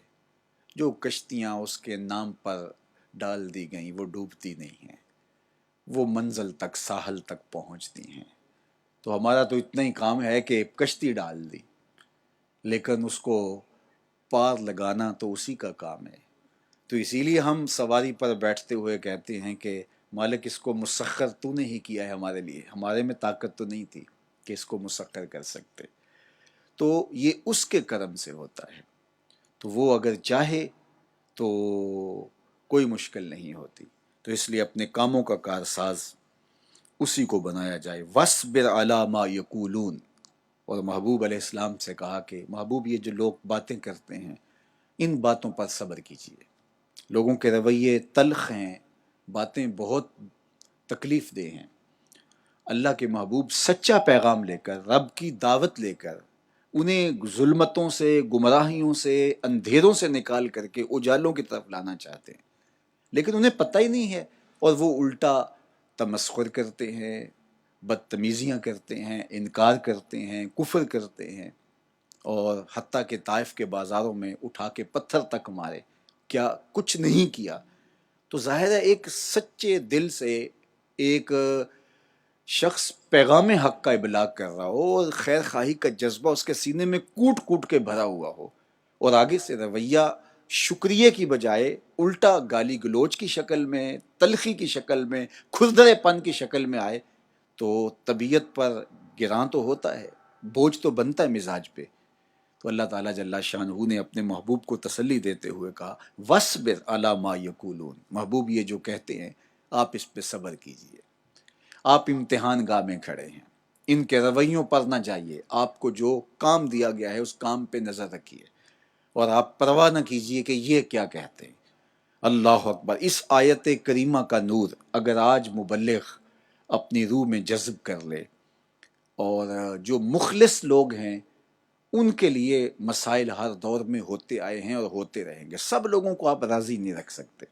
جو کشتیاں اس کے نام پر ڈال دی گئیں وہ ڈوبتی نہیں ہیں، وہ منزل تک، ساحل تک پہنچتی ہیں۔ تو ہمارا تو اتنا ہی کام ہے کہ کشتی ڈال دی، لیکن اس کو پار لگانا تو اسی کا کام ہے۔ تو اسی لیے ہم سواری پر بیٹھتے ہوئے کہتے ہیں کہ مالک اس کو مسخر تو نے ہی کیا ہے ہمارے لیے، ہمارے میں طاقت تو نہیں تھی کہ اس کو مسخر کر سکتے۔ تو یہ اس کے کرم سے ہوتا ہے، تو وہ اگر چاہے تو کوئی مشکل نہیں ہوتی۔ تو اس لیے اپنے کاموں کا کارساز اسی کو بنایا جائے۔ وَاصْبِرْ عَلَىٰ مَا يَقُولُونَ، اور محبوب علیہ السلام سے کہا کہ محبوب یہ جو لوگ باتیں کرتے ہیں ان باتوں پر صبر کیجیے۔ لوگوں کے رویے تلخ ہیں، باتیں بہت تکلیف دہ ہیں۔ اللہ کے محبوب سچا پیغام لے کر، رب کی دعوت لے کر، انہیں ظلمتوں سے، گمراہیوں سے، اندھیروں سے نکال کر کے اجالوں کی طرف لانا چاہتے ہیں، لیکن انہیں پتہ ہی نہیں ہے، اور وہ الٹا تمسخر کرتے ہیں، بدتمیزیاں کرتے ہیں، انکار کرتے ہیں، کفر کرتے ہیں، اور حتیٰ کہ طائف کے بازاروں میں اٹھا کے پتھر تک مارے، کیا کچھ نہیں کیا۔ تو ظاہر ہے ایک سچے دل سے ایک شخص پیغام حق کا ابلاغ کر رہا ہو اور خیر خواہی کا جذبہ اس کے سینے میں کوٹ کوٹ کے بھرا ہوا ہو، اور آگے سے رویہ شکریہ کی بجائے الٹا گالی گلوچ کی شکل میں، تلخی کی شکل میں، کھردرے پن کی شکل میں آئے، تو طبیعت پر گراں تو ہوتا ہے، بوجھ تو بنتا ہے مزاج پہ۔ تو اللہ تعالیٰ جل شانہ نے اپنے محبوب کو تسلی دیتے ہوئے کہا وَاصْبِرْ عَلَىٰ مَا يَقُولُونَ، محبوب یہ جو کہتے ہیں آپ اس پہ صبر کیجئے۔ آپ امتحان گاہ میں کھڑے ہیں، ان کے رویوں پر نہ جائیے، آپ کو جو کام دیا گیا ہے اس کام پہ نظر رکھیے، اور آپ پرواہ نہ کیجئے کہ یہ کیا کہتے ہیں۔ اللہ اکبر! اس آیت کریمہ کا نور اگر آج مبلغ اپنی روح میں جذب کر لے، اور جو مخلص لوگ ہیں ان کے لیے مسائل ہر دور میں ہوتے آئے ہیں اور ہوتے رہیں گے، سب لوگوں کو آپ راضی نہیں رکھ سکتے،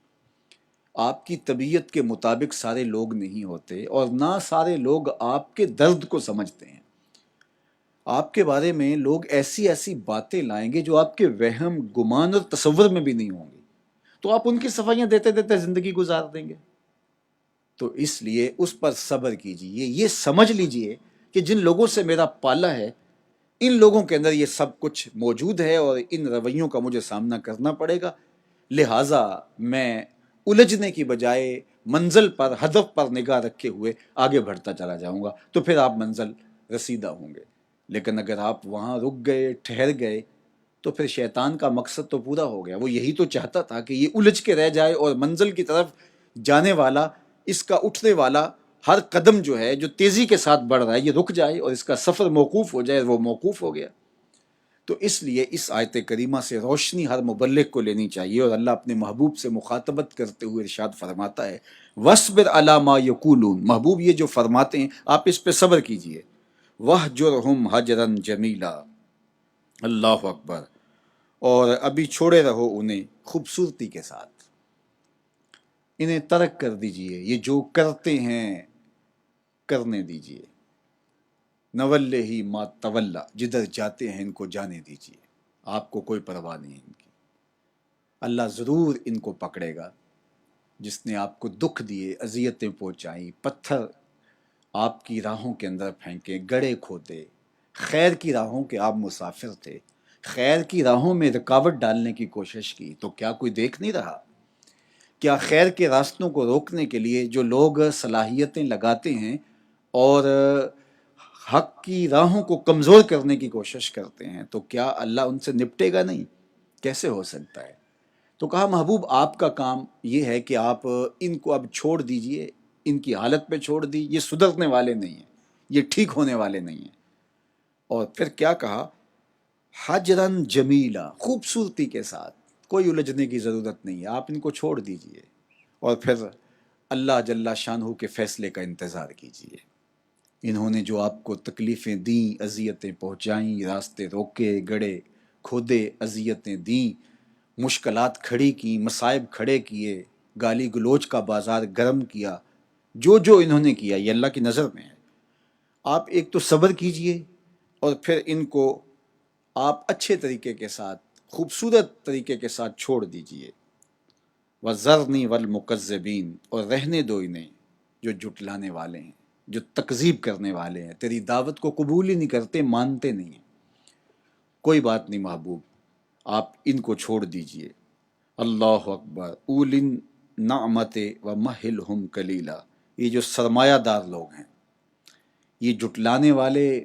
آپ کی طبیعت کے مطابق سارے لوگ نہیں ہوتے، اور نہ سارے لوگ آپ کے درد کو سمجھتے ہیں۔ آپ کے بارے میں لوگ ایسی ایسی باتیں لائیں گے جو آپ کے وہم، گمان اور تصور میں بھی نہیں ہوں گی، تو آپ ان کی صفائیاں دیتے دیتے زندگی گزار دیں گے۔ تو اس لیے اس پر صبر کیجیے، یہ سمجھ لیجئے کہ جن لوگوں سے میرا پالا ہے ان لوگوں کے اندر یہ سب کچھ موجود ہے، اور ان رویوں کا مجھے سامنا کرنا پڑے گا، لہٰذا میں الجھنے کی بجائے منزل پر، ہدف پر نگاہ رکھے ہوئے آگے بڑھتا چلا جاؤں گا، تو پھر آپ منزل رسیدہ ہوں گے۔ لیکن اگر آپ وہاں رک گئے، ٹھہر گئے، تو پھر شیطان کا مقصد تو پورا ہو گیا۔ وہ یہی تو چاہتا تھا کہ یہ الجھ کے رہ جائے، اور منزل کی طرف جانے والا، اس کا اٹھنے والا ہر قدم جو ہے، جو تیزی کے ساتھ بڑھ رہا ہے، یہ رک جائے اور اس کا سفر موقوف ہو جائے۔ وہ موقوف ہو گیا۔ تو اس لیے اس آیت کریمہ سے روشنی ہر مبلغ کو لینی چاہیے، اور اللہ اپنے محبوب سے مخاطبت کرتے ہوئے ارشاد فرماتا ہے وَاصْبِرْ عَلَىٰ مَا يَقُولُونَ، محبوب یہ جو فرماتے ہیں آپ اس پہ صبر کیجئے۔ وَاهْجُرْهُمْ هَجْرًا جَمِيلًا، اللہ اکبر! اور ابھی چھوڑے رہو انہیں خوبصورتی کے ساتھ، انہیں ترک کر دیجئے، یہ جو کرتے ہیں کرنے دیجئے۔ نَوَلِّهِ مَا تَوَلَّىٰ، جدھر جاتے ہیں ان کو جانے دیجئے، آپ کو کوئی پرواہ نہیں ان کی۔ اللہ ضرور ان کو پکڑے گا، جس نے آپ کو دکھ دیے، اذیتیں پہنچائیں، پتھر آپ کی راہوں کے اندر پھینکے، گڑھے کھودے۔ خیر کی راہوں کے آپ مسافر تھے، خیر کی راہوں میں رکاوٹ ڈالنے کی کوشش کی، تو کیا کوئی دیکھ نہیں رہا؟ کیا خیر کے راستوں کو روکنے کے لیے جو لوگ صلاحیتیں لگاتے ہیں اور حق کی راہوں کو کمزور کرنے کی کوشش کرتے ہیں، تو کیا اللہ ان سے نپٹے گا نہیں؟ کیسے ہو سکتا ہے؟ تو کہا محبوب آپ کا کام یہ ہے کہ آپ ان کو اب چھوڑ دیجئے، ان کی حالت پہ چھوڑ دی، یہ سدھرنے والے نہیں ہیں، یہ ٹھیک ہونے والے نہیں ہیں۔ اور پھر کیا کہا؟ حجرن جمیلا، خوبصورتی کے ساتھ، کوئی الجھنے کی ضرورت نہیں ہے، آپ ان کو چھوڑ دیجئے اور پھر اللہ جل شانہ کے فیصلے کا انتظار کیجئے۔ انہوں نے جو آپ کو تکلیفیں دیں، اذیتیں پہنچائیں، راستے روکے، گڑے کھودے، اذیتیں دیں، مشکلات کھڑی کی، مصائب کھڑے کیے، گالی گلوچ کا بازار گرم کیا، جو انہوں نے کیا یہ اللہ کی نظر میں ہے۔ آپ ایک تو صبر کیجئے اور پھر ان کو آپ اچھے طریقے کے ساتھ، خوبصورت طریقے کے ساتھ چھوڑ دیجئے۔ وَذَرْنِي وَالْمُكَذِّبِينَ، اور رہنے دو انہیں جو جھٹلانے والے ہیں، جو تکذیب کرنے والے ہیں، تیری دعوت کو قبول ہی نہیں کرتے، مانتے نہیں ہیں۔ کوئی بات نہیں محبوب، آپ ان کو چھوڑ دیجئے۔ اللہ اکبر، اولن نعمت و مہلہم کلیلا، یہ جو سرمایہ دار لوگ ہیں، یہ جھٹلانے والے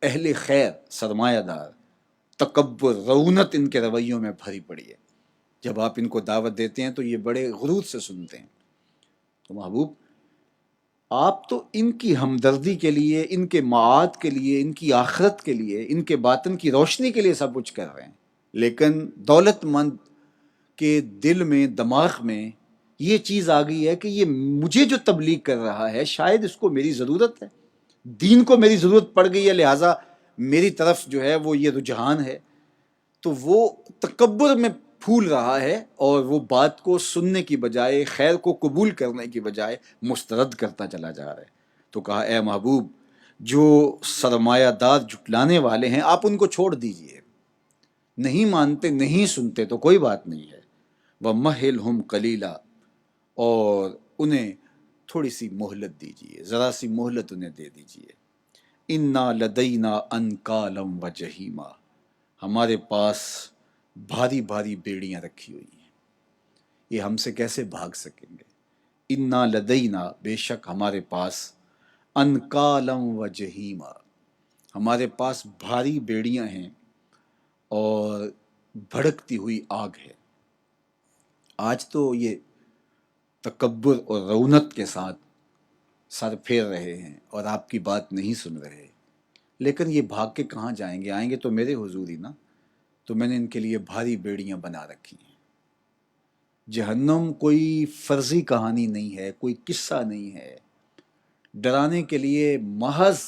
اہل خیر، سرمایہ دار، تکبر، رعونت ان کے رویوں میں بھری پڑی ہے۔ جب آپ ان کو دعوت دیتے ہیں تو یہ بڑے غرور سے سنتے ہیں۔ تو محبوب آپ تو ان کی ہمدردی کے لیے، ان کے معاد کے لیے، ان کی آخرت کے لیے، ان کے باطن کی روشنی کے لیے سب کچھ کر رہے ہیں، لیکن دولت مند کے دل میں، دماغ میں یہ چیز آ گئی ہے کہ یہ مجھے جو تبلیغ کر رہا ہے شاید اس کو میری ضرورت ہے، دین کو میری ضرورت پڑ گئی ہے، لہٰذا میری طرف جو ہے وہ یہ رجحان ہے۔ تو وہ تکبر میں پھول رہا ہے اور وہ بات کو سننے کی بجائے، خیر کو قبول کرنے کی بجائے مسترد کرتا چلا جا رہا ہے۔ تو کہا اے محبوب، جو سرمایہ دار جھٹلانے والے ہیں آپ ان کو چھوڑ دیجئے، نہیں مانتے، نہیں سنتے تو کوئی بات نہیں ہے۔ وَمَهِّلْهُمْ قَلِيلًا، اور انہیں تھوڑی سی مہلت دیجئے، ذرا سی مہلت انہیں دے دیجئے۔ اِنَّا لَدَيْنَا أَنْكَالًا وَجَحِيمًا، ہمارے پاس بھاری بھاری بیڑیاں رکھی ہوئی ہیں، یہ ہم سے کیسے بھاگ سکیں گے۔ اِنَّا لَدَيْنَا، بے شک ہمارے پاس، أَنْكَالًا وَجَحِيمًا، ہمارے پاس بھاری بیڑیاں ہیں اور بھڑکتی ہوئی آگ ہے۔ آج تو یہ تکبر اور رونت کے ساتھ سر پھیر رہے ہیں اور آپ کی بات نہیں سن رہے، لیکن یہ بھاگ کے کہاں جائیں گے؟ آئیں گے تو میرے حضور ہی نا۔ تو میں نے ان کے لیے بھاری بیڑیاں بنا رکھی ہیں۔ جہنم کوئی فرضی کہانی نہیں ہے، کوئی قصہ نہیں ہے، ڈرانے کے لیے محض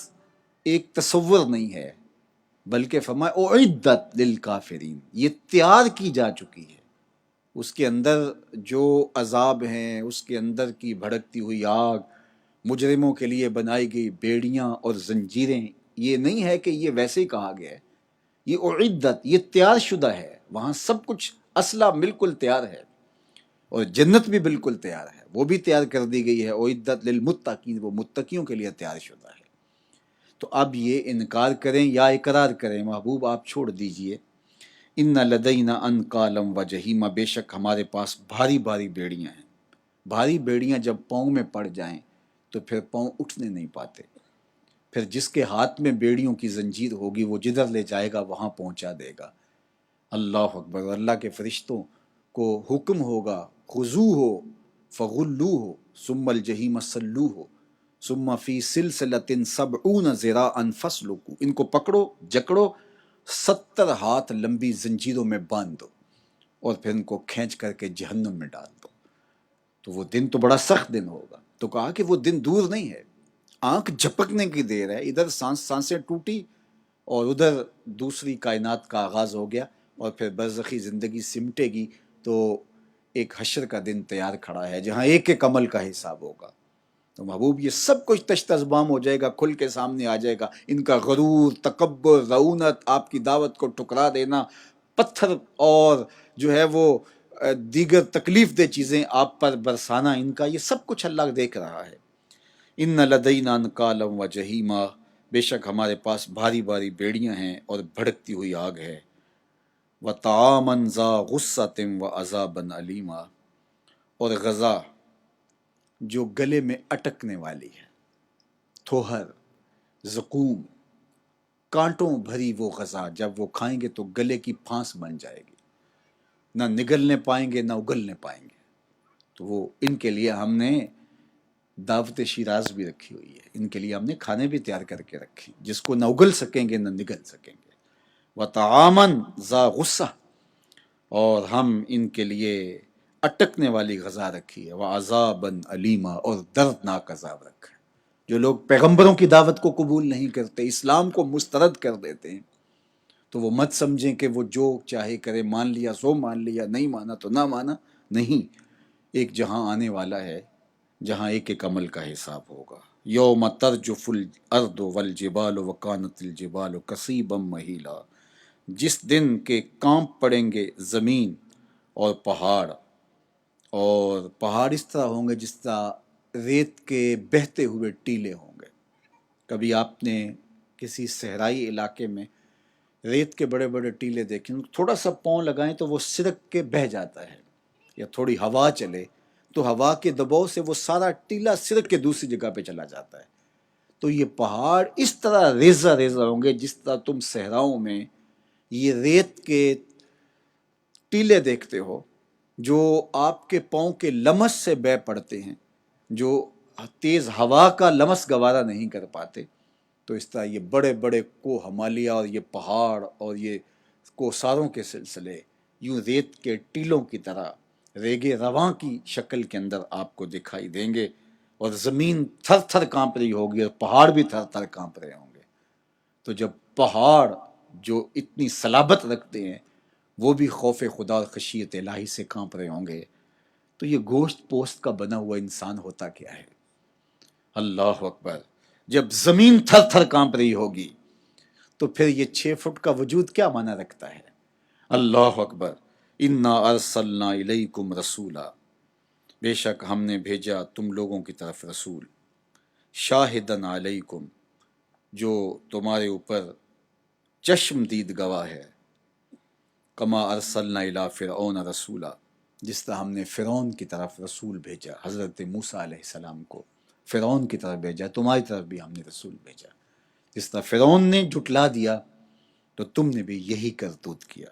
ایک تصور نہیں ہے، بلکہ فرمایا اعدت للکافرین، یہ تیار کی جا چکی ہے۔ اس کے اندر جو عذاب ہیں، اس کے اندر کی بھڑکتی ہوئی آگ، مجرموں کے لیے بنائی گئی بیڑیاں اور زنجیریں، یہ نہیں ہے کہ یہ ویسے ہی کہا گیا ہے، یہ اعدت، یہ تیار شدہ ہے، وہاں سب کچھ اسلحہ بالکل تیار ہے، اور جنت بھی بالکل تیار ہے، وہ بھی تیار کر دی گئی ہے، اعدت للمتقین، وہ متقیوں کے لیے تیار شدہ ہے۔ تو اب یہ انکار کریں یا اقرار کریں، محبوب آپ چھوڑ دیجئے۔ ان لدینا انکالم و جہیما، بے شک ہمارے پاس بھاری بھاری بیڑیاں ہیں۔ بھاری بیڑیاں جب پاؤں میں پڑ جائیں تو پھر پاؤں اٹھنے نہیں پاتے، پھر جس کے ہاتھ میں بیڑیوں کی زنجیر ہوگی وہ جدھر لے جائے گا وہاں پہنچا دے گا۔ اللہ اکبر، اللہ کے فرشتوں کو حکم ہوگا خذوہ فغلوہ ثم الجحیم صلوہ ثم فی سلسلۃ 70 ذراعا فاسلکوا، ان کو پکڑو، جکڑو، 70 ہاتھ لمبی زنجیروں میں باندھ دو اور پھر ان کو کھینچ کر کے جہنم میں ڈال دو۔ تو وہ دن تو بڑا سخت دن ہوگا۔ تو کہا کہ وہ دن دور نہیں ہے، آنکھ جھپکنے کی دیر ہے، ادھر سانسیں ٹوٹی اور ادھر دوسری کائنات کا آغاز ہو گیا، اور پھر برزخی زندگی سمٹے گی تو ایک حشر کا دن تیار کھڑا ہے جہاں ایک ایک عمل کا حساب ہوگا۔ تو محبوب یہ سب کچھ تشت ازبام ہو جائے گا، کھل کے سامنے آ جائے گا، ان کا غرور، تکبر، رعونت، آپ کی دعوت کو ٹھکرا دینا، پتھر اور جو ہے وہ دیگر تکلیف دہ چیزیں آپ پر برسانا، ان کا یہ سب کچھ اللہ دیکھ رہا ہے۔ ان لدینا انکالا و جہیما، بے شک ہمارے پاس بھاری بھاری بیڑیاں ہیں اور بھڑکتی ہوئی آگ ہے۔ وطعاما ذا غصۃ وعذابا علیما، اور غذا جو گلے میں اٹکنے والی ہے، تھوہر، زقوم، کانٹوں بھری وہ غذا، جب وہ کھائیں گے تو گلے کی پھانس بن جائے گی۔ نہ نگلنے پائیں گے نہ اگلنے پائیں گے. تو وہ ان کے لیے ہم نے دعوت شیراز بھی رکھی ہوئی ہے، ان کے لیے ہم نے کھانے بھی تیار کر کے رکھے جس کو نہ اگل سکیں گے نہ نگل سکیں گے. وَطَعَامًا ذَا غُصَّةٍ، اور ہم ان کے لیے اٹکنے والی غذا رکھی ہے. وَعَذَابًا عَلِيمًا، اور دردناک عذاب رکھا ہے. جو لوگ پیغمبروں کی دعوت کو قبول نہیں کرتے، اسلام کو مسترد کر دیتے ہیں، تو وہ مت سمجھیں کہ وہ جو چاہے کرے، مان لیا سو مان لیا، نہیں مانا تو نہ مانا. نہیں، ایک جہاں آنے والا ہے جہاں ایک ایک عمل کا حساب ہوگا. یوم ترجف الارض والجبال وکانت الجبال کثیبا مہیلا، جس دن کے کانپ پڑیں گے زمین اور پہاڑ، اور پہاڑ اس طرح ہوں گے جس طرح ریت کے بہتے ہوئے ٹیلے ہوں گے. کبھی آپ نے کسی صحرائی علاقے میں ریت کے بڑے بڑے ٹیلے دیکھیں، تھوڑا سا پاؤں لگائیں تو وہ سرک کے بہہ جاتا ہے، یا تھوڑی ہوا چلے تو ہوا کے دباؤ سے وہ سارا ٹیلا سرک کے دوسری جگہ پہ چلا جاتا ہے. تو یہ پہاڑ اس طرح ریزہ ریزہ ہوں گے جس طرح تم صحراؤں میں یہ ریت کے ٹیلے دیکھتے ہو جو آپ کے پاؤں کے لمس سے بہ پڑتے ہیں، جو تیز ہوا کا لمس گوارا نہیں کر پاتے. تو اس طرح یہ بڑے بڑے ہمالیہ اور یہ پہاڑ اور یہ کوساروں کے سلسلے یوں ریت کے ٹیلوں کی طرح ریگے رواں کی شکل کے اندر آپ کو دکھائی دیں گے، اور زمین تھر تھر کانپ رہی ہوگی اور پہاڑ بھی تھر تھر کانپ رہے ہوں گے. تو جب پہاڑ جو اتنی صلابت رکھتے ہیں وہ بھی خوف خدا اور خشیت الہی سے کانپ رہے ہوں گے، تو یہ گوشت پوست کا بنا ہوا انسان ہوتا کیا ہے؟ اللہ اکبر. جب زمین تھر تھر کانپ رہی ہوگی تو پھر یہ 6 فٹ کا وجود کیا معنی رکھتا ہے؟ اللہ اکبر. انا ارسلنا الیکم رسولا، بے شک ہم نے بھیجا تم لوگوں کی طرف رسول. شاہدن علیکم، جو تمہارے اوپر چشم دید گواہ ہے. کما ارسلنا الی فرعون رسولا، جس طرح ہم نے فرعون کی طرف رسول بھیجا، حضرت موسیٰ علیہ السلام کو فرعون کی طرف بھیجا، تمہاری طرف بھی ہم نے رسول بھیجا. جس طرح فرعون نے جھٹلا دیا تو تم نے بھی یہی کرتوت کیا.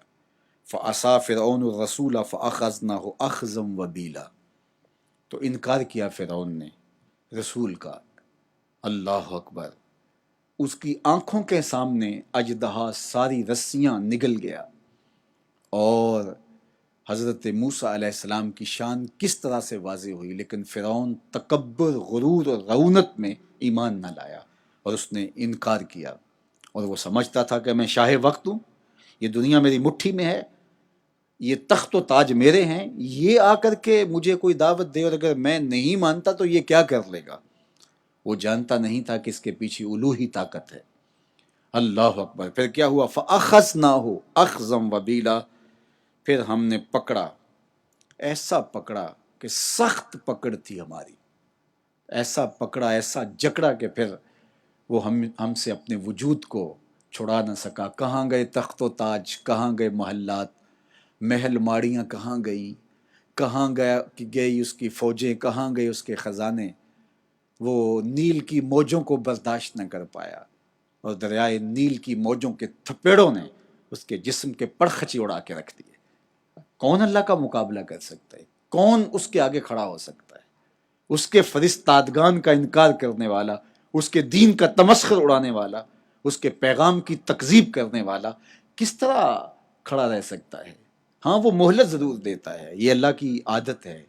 فعصا فرعون الرسول فاخذناہ اخذا وبیلا، تو انکار کیا فرعون نے رسول کا. اللہ اکبر. اس کی آنکھوں کے سامنے اژدہا ساری رسیاں نگل گیا، اور حضرت موسیٰ علیہ السلام کی شان کس طرح سے واضح ہوئی. لیکن فرعون تکبر، غرور اور رعونت میں ایمان نہ لایا اور اس نے انکار کیا، اور وہ سمجھتا تھا کہ میں شاہ وقت ہوں، یہ دنیا میری مٹھی میں ہے، یہ تخت و تاج میرے ہیں، یہ آ کر کے مجھے کوئی دعوت دے اور اگر میں نہیں مانتا تو یہ کیا کر لے گا. وہ جانتا نہیں تھا کہ اس کے پیچھے الوہی طاقت ہے. اللہ اکبر. پھر کیا ہوا؟ فَأَخَذْنَاهُ أَخْذًا وَبِيلًا، پھر ہم نے پکڑا، ایسا پکڑا کہ سخت پکڑ تھی ہماری، ایسا پکڑا، ایسا جکڑا کہ پھر وہ ہم سے اپنے وجود کو چھڑا نہ سکا. کہاں گئے تخت و تاج، کہاں گئے محلات، محل ماڑیاں کہاں گئی، کہاں گئی اس کی فوجیں، کہاں گئے اس کے خزانے. وہ نیل کی موجوں کو برداشت نہ کر پایا، اور دریائے نیل کی موجوں کے تھپیڑوں نے اس کے جسم کے پرخچی اڑا کے رکھ دیے. کون اللہ کا مقابلہ کر سکتا ہے؟ کون اس کے آگے کھڑا ہو سکتا ہے؟ اس کے فرستادگان کا انکار کرنے والا، اس کے دین کا تمسخر اڑانے والا، اس کے پیغام کی تکذیب کرنے والا کس طرح کھڑا رہ سکتا ہے؟ ہاں، وہ مہلت ضرور دیتا ہے، یہ اللہ کی عادت ہے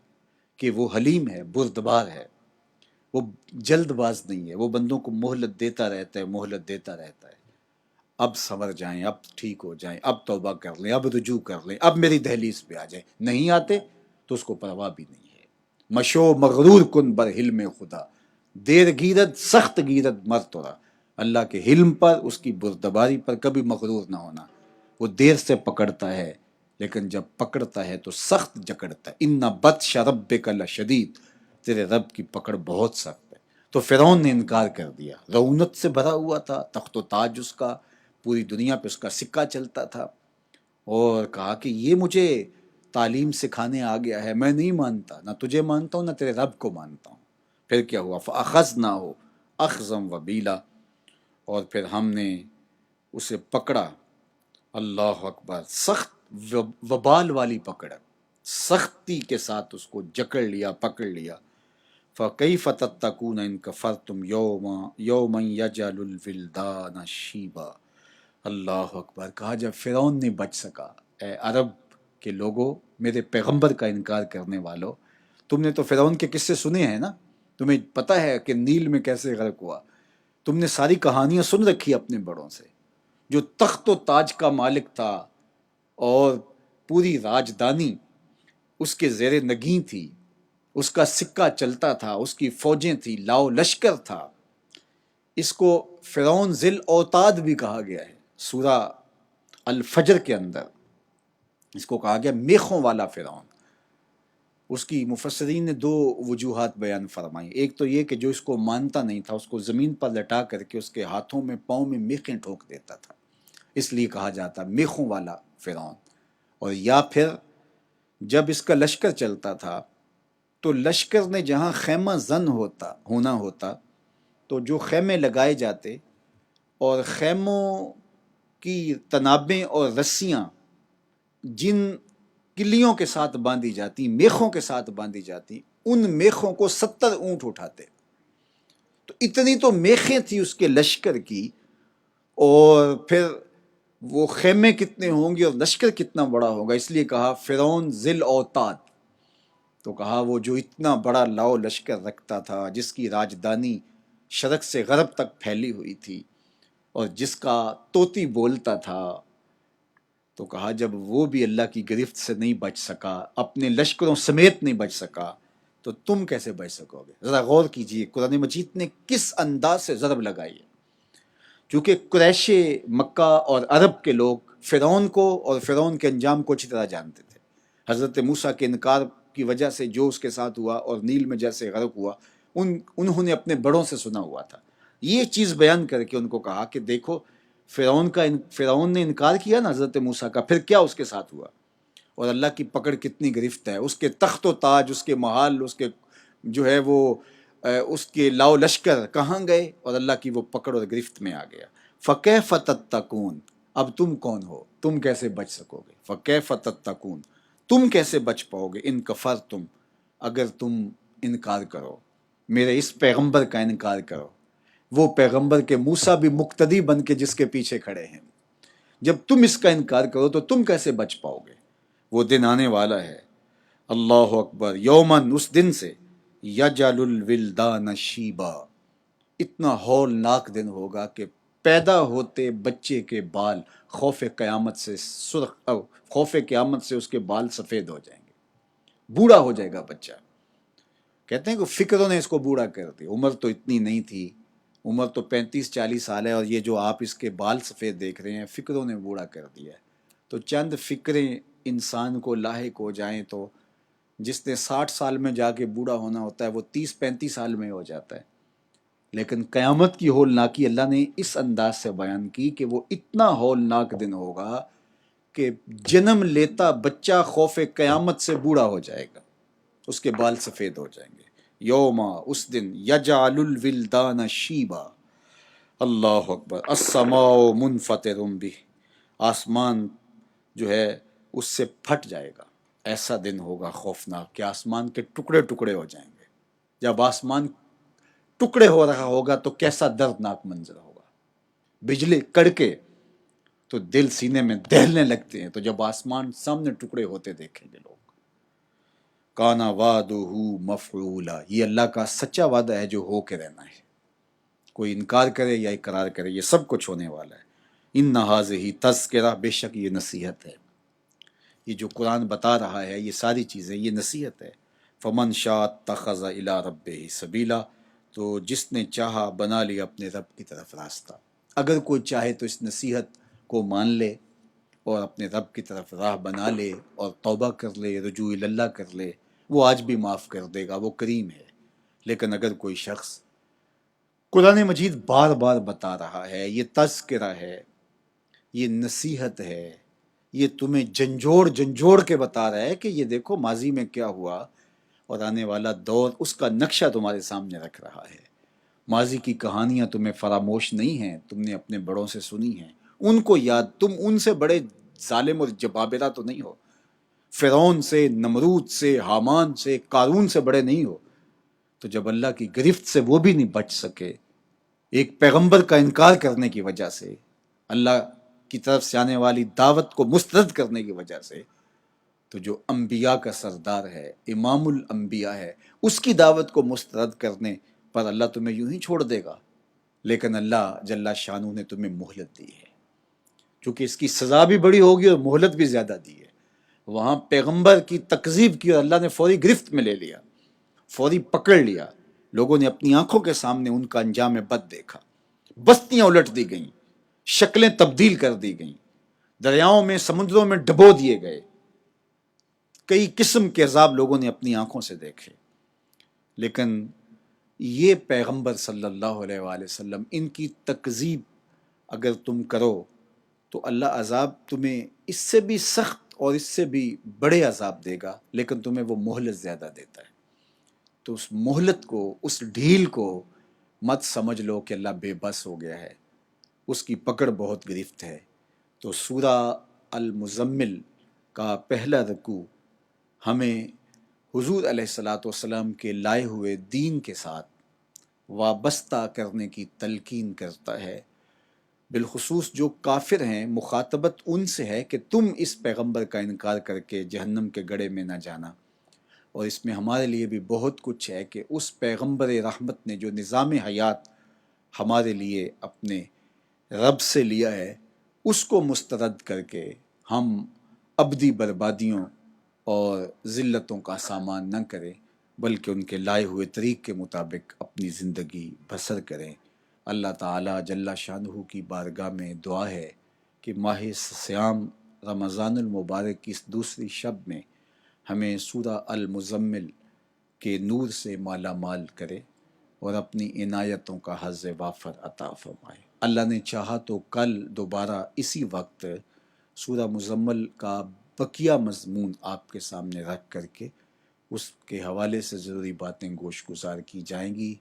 کہ وہ حلیم ہے، بردبار ہے، وہ جلد باز نہیں ہے، وہ بندوں کو مہلت دیتا رہتا ہے، مہلت دیتا رہتا ہے. اب سنور جائیں، اب ٹھیک ہو جائیں، اب توبہ کر لیں، اب رجوع کر لیں، اب میری دہلیز پہ آ جائیں. نہیں آتے تو اس کو پرواہ بھی نہیں ہے. مشو مغرور کن بر حلم خدا، دیر گیرد سخت گیرد مر تورا. اللہ کے حلم پر، اس کی بردباری پر کبھی مغرور نہ ہونا. وہ دیر سے پکڑتا ہے لیکن جب پکڑتا ہے تو سخت جکڑتا ہے. ان بطش ربک لشدید، تیرے رب کی پکڑ بہت سخت ہے. تو فرعون نے انکار کر دیا، رعونت سے بھرا ہوا تھا، تخت و تاج اس کا، پوری دنیا پہ اس کا سکہ چلتا تھا، اور کہا کہ یہ مجھے تعلیم سکھانے آ گیا ہے، میں نہیں مانتا، نہ تجھے مانتا ہوں نہ تیرے رب کو مانتا ہوں. پھر کیا ہوا؟ فَأَخَذْنَاهُ أَخْذًا وَبِيلًا، اور پھر ہم نے اسے پکڑا، اللہ اکبر، سخت وبال والی پکڑ، سختی کے ساتھ اس کو جکڑ لیا، پکڑ لیا۔ فَكَيْفَ تَتَّقُونَ إِن كَفَرْتُمْ يَوْمًا يَجْعَلُ الْوِلْدَانَ شِيبًا۔ اللہ اکبر، کہا جب فرعون نہیں بچ سکا، اے عرب کے لوگوں، میرے پیغمبر کا انکار کرنے والو، تم نے تو فرعون کے قصے سنے ہیں نا، تمہیں پتہ ہے کہ نیل میں کیسے غرق ہوا، تم نے ساری کہانیاں سن رکھی اپنے بڑوں سے۔ جو تخت و تاج کا مالک تھا اور پوری راجدانی اس کے زیر نگین تھی، اس کا سکہ چلتا تھا، اس کی فوجیں تھی، لاؤ لشکر تھا، اس کو فرعون ذی الاوتاد بھی کہا گیا ہے سورہ الفجر کے اندر، اس کو کہا گیا میخوں والا فرعون۔ اس کی مفسرین نے دو وجوہات بیان فرمائی، ایک تو یہ کہ جو اس کو مانتا نہیں تھا اس کو زمین پر لٹا کر کے اس کے ہاتھوں میں پاؤں میں میخیں ٹھوک دیتا تھا، اس لیے کہا جاتا میخوں والا فرعون۔ اور یا پھر جب اس کا لشکر چلتا تھا تو لشکر نے جہاں خیمہ زن ہونا ہوتا تو جو خیمے لگائے جاتے اور خیموں کی تنابیں اور رسیاں جن کلیوں کے ساتھ باندھی جاتی، میخوں کے ساتھ باندھی جاتی، ان میخوں کو 70 اونٹ اٹھاتے۔ تو اتنی تو میخیں تھی اس کے لشکر کی، اور پھر وہ خیمے کتنے ہوں گے اور لشکر کتنا بڑا ہوگا، اس لیے کہا فرعون ذی الاوتاد۔ تو کہا وہ جو اتنا بڑا لاؤ لشکر رکھتا تھا، جس کی راجدانی شرق سے غرب تک پھیلی ہوئی تھی اور جس کا طوطی بولتا تھا، تو کہا جب وہ بھی اللہ کی گرفت سے نہیں بچ سکا، اپنے لشکروں سمیت نہیں بچ سکا، تو تم کیسے بچ سکو گے؟ ذرا غور کیجئے قرآن مجید نے کس انداز سے ضرب لگائی ہے۔ چونکہ قریش مکہ اور عرب کے لوگ فرعون کو اور فرعون کے انجام کو اچھی طرح جانتے تھے۔ حضرت موسیٰ کے انکار کی وجہ سے جو اس کے ساتھ ہوا اور نیل میں جیسے غرق ہوا، انہوں نے اپنے بڑوں سے سنا ہوا تھا۔ یہ چیز بیان کر کے ان کو کہا کہ دیکھو فرعون نے انکار کیا نا حضرت موسیٰ کا، پھر کیا اس کے ساتھ ہوا، اور اللہ کی پکڑ کتنی گرفت ہے، اس کے تخت و تاج، اس کے محل، اس کے جو ہے وہ اس کے لاؤ لشکر کہاں گئے، اور اللہ کی وہ پکڑ اور گرفت میں آ گیا۔ فَكَيْفَ تَتَّقُونَ، اب تم کون ہو، تم کیسے بچ سکو گے؟ فَكَيْفَ تَتَّقُونَ، تم کیسے بچ پاؤ گے؟ ان کفرتم، اگر تم انکار کرو، میرے اس پیغمبر کا انکار کرو، وہ پیغمبر کے موسیٰ بھی مقتدی بن کے جس کے پیچھے کھڑے ہیں، جب تم اس کا انکار کرو تو تم کیسے بچ پاؤ گے؟ وہ دن آنے والا ہے، اللہ اکبر، یومن، اس دن سے، یجعل الولدان شیبا، اتنا ہولناک دن ہوگا کہ پیدا ہوتے بچے کے بال خوف قیامت سے خوف قیامت سے اس کے بال سفید ہو جائیں گے، بوڑھا ہو جائے گا بچہ۔ کہتے ہیں کہ فکروں نے اس کو بوڑھا کر دیا، عمر تو اتنی نہیں تھی، عمر تو 35-40 سال ہے، اور یہ جو آپ اس کے بال سفید دیکھ رہے ہیں فکروں نے بوڑھا کر دیا ہے۔ تو چند فکریں انسان کو لاحق ہو جائیں تو جس نے 60 سال میں جا کے بوڑھا ہونا ہوتا ہے وہ 30-35 سال میں ہو جاتا ہے۔ لیکن قیامت کی ہولناکی اللہ نے اس انداز سے بیان کی کہ وہ اتنا ہولناک دن ہوگا کہ جنم لیتا بچہ خوف قیامت سے بوڑھا ہو جائے گا، اس کے بال سفید ہو جائیں گے۔ یوما، اس دن، یجعل الولدان شیبا، اللہ اکبر، السماء منفطر بہ، آسمان جو ہے اس سے پھٹ جائے گا۔ ایسا دن ہوگا خوفناک کہ آسمان کے ٹکڑے ٹکڑے ہو جائیں گے۔ جب آسمان ٹکڑے ہو رہا ہوگا تو کیسا دردناک منظر ہوگا، بجلی کڑکے تو دل سینے میں دہلنے لگتے ہیں، تو جب آسمان سامنے ٹکڑے ہوتے دیکھیں گے لوگ۔ کانا وعدہ مفعولا، یہ اللہ کا سچا وعدہ ہے جو ہو کے رہنا ہے، کوئی انکار کرے یا اقرار کرے یہ سب کچھ ہونے والا ہے۔ ان ھذہ تذکرہ، بے شک یہ نصیحت ہے، یہ جو قرآن بتا رہا ہے یہ ساری چیزیں یہ نصیحت ہے۔ فمن شاء اتخذ الی ربہ سبیلا، تو جس نے چاہا بنا لیا اپنے رب کی طرف راستہ۔ اگر کوئی چاہے تو اس نصیحت کو مان لے اور اپنے رب کی طرف راہ بنا لے اور توبہ کر لے، رجوع اللہ کر لے، وہ آج بھی معاف کر دے گا، وہ کریم ہے۔ لیکن اگر کوئی شخص، قرآن مجید بار بار بتا رہا ہے، یہ تذکرہ ہے، یہ نصیحت ہے، یہ تمہیں جھنجھوڑ کے بتا رہا ہے کہ یہ دیکھو ماضی میں کیا ہوا اور آنے والا دور، اس کا نقشہ تمہارے سامنے رکھ رہا ہے۔ ماضی کی کہانیاں تمہیں فراموش نہیں ہیں، تم نے اپنے بڑوں سے سنی ہیں، ان کو یاد، تم ان سے بڑے ظالم اور جبابرہ تو نہیں ہو، فرعون سے، نمرود سے، حامان سے، قارون سے بڑے نہیں ہو، تو جب اللہ کی گرفت سے وہ بھی نہیں بچ سکے ایک پیغمبر کا انکار کرنے کی وجہ سے، اللہ کی طرف سے آنے والی دعوت کو مسترد کرنے کی وجہ سے، تو جو انبیاء کا سردار ہے، امام الانبیاء ہے، اس کی دعوت کو مسترد کرنے پر اللہ تمہیں یوں ہی چھوڑ دے گا؟ لیکن اللہ جل شانہ نے تمہیں مہلت دی ہے، چونکہ اس کی سزا بھی بڑی ہوگی اور مہلت بھی زیادہ دی ہے۔ وہاں پیغمبر کی تکذیب کی اور اللہ نے فوری گرفت میں لے لیا، فوری پکڑ لیا، لوگوں نے اپنی آنکھوں کے سامنے ان کا انجام بد دیکھا، بستیاں الٹ دی گئیں، شکلیں تبدیل کر دی گئیں، دریاؤں میں، سمندروں میں ڈبو دیے گئے، کئی قسم کے عذاب لوگوں نے اپنی آنکھوں سے دیکھے۔ لیکن یہ پیغمبر صلی اللہ علیہ وآلہ وسلم، ان کی تکذیب اگر تم کرو تو اللہ عذاب تمہیں اس سے بھی سخت اور اس سے بھی بڑے عذاب دے گا، لیکن تمہیں وہ مہلت زیادہ دیتا ہے۔ تو اس مہلت کو، اس ڈھیل کو مت سمجھ لو کہ اللہ بے بس ہو گیا ہے، اس کی پکڑ بہت گرفت ہے۔ تو سورہ المزمل کا پہلا رکوع ہمیں حضور علیہ الصلاۃ والسلام کے لائے ہوئے دین کے ساتھ وابستہ کرنے کی تلقین کرتا ہے۔ بالخصوص جو کافر ہیں، مخاطبت ان سے ہے کہ تم اس پیغمبر کا انکار کر کے جہنم کے گڑھے میں نہ جانا۔ اور اس میں ہمارے لیے بھی بہت کچھ ہے کہ اس پیغمبر رحمت نے جو نظام حیات ہمارے لیے اپنے رب سے لیا ہے، اس کو مسترد کر کے ہم ابدی بربادیوں اور ذلتوں کا سامان نہ کریں، بلکہ ان کے لائے ہوئے طریق کے مطابق اپنی زندگی بسر کریں۔ اللہ تعالیٰ جل شانہ کی بارگاہ میں دعا ہے کہ ماہ صیام رمضان المبارک کی اس دوسری شب میں ہمیں سورہ المزمل کے نور سے مالا مال کرے اور اپنی عنایتوں کا حظ وافر عطا فرمائے۔ اللہ نے چاہا تو کل دوبارہ اسی وقت سورہ مزمل کا بقیہ مضمون آپ کے سامنے رکھ کر کے اس کے حوالے سے ضروری باتیں گوش گزار کی جائیں گی۔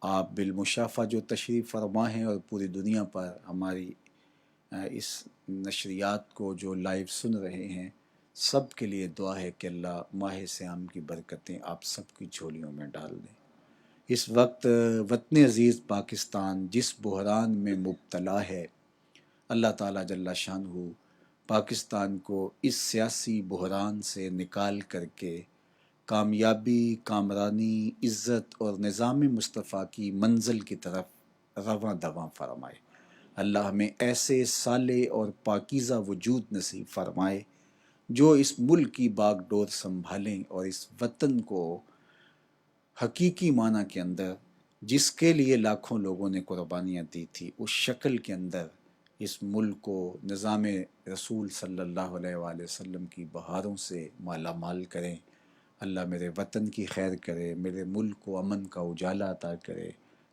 آپ بالمشافہ جو تشریف فرما ہیں اور پوری دنیا پر ہماری اس نشریات کو جو لائیو سن رہے ہیں، سب کے لیے دعا ہے کہ اللہ ماہ صیام کی برکتیں آپ سب کی جھولیوں میں ڈال دیں۔ اس وقت وطن عزیز پاکستان جس بحران میں مبتلا ہے، اللہ تعالیٰ جل شانہ پاکستان کو اس سیاسی بحران سے نکال کر کے کامیابی، کامرانی، عزت اور نظام مصطفیٰ کی منزل کی طرف رواں دواں فرمائے۔ اللہ ہمیں ایسے صالح اور پاکیزہ وجود نصیب فرمائے جو اس ملک کی باغ ڈور سنبھالیں اور اس وطن کو حقیقی معنی کے اندر جس کے لیے لاکھوں لوگوں نے قربانیاں دی تھی، اس شکل کے اندر اس ملک کو نظام رسول صلی اللہ علیہ وآلہ وسلم کی بہاروں سے مالا مال کریں۔ اللہ میرے وطن کی خیر کرے، میرے ملک کو امن کا اجالا عطا کرے،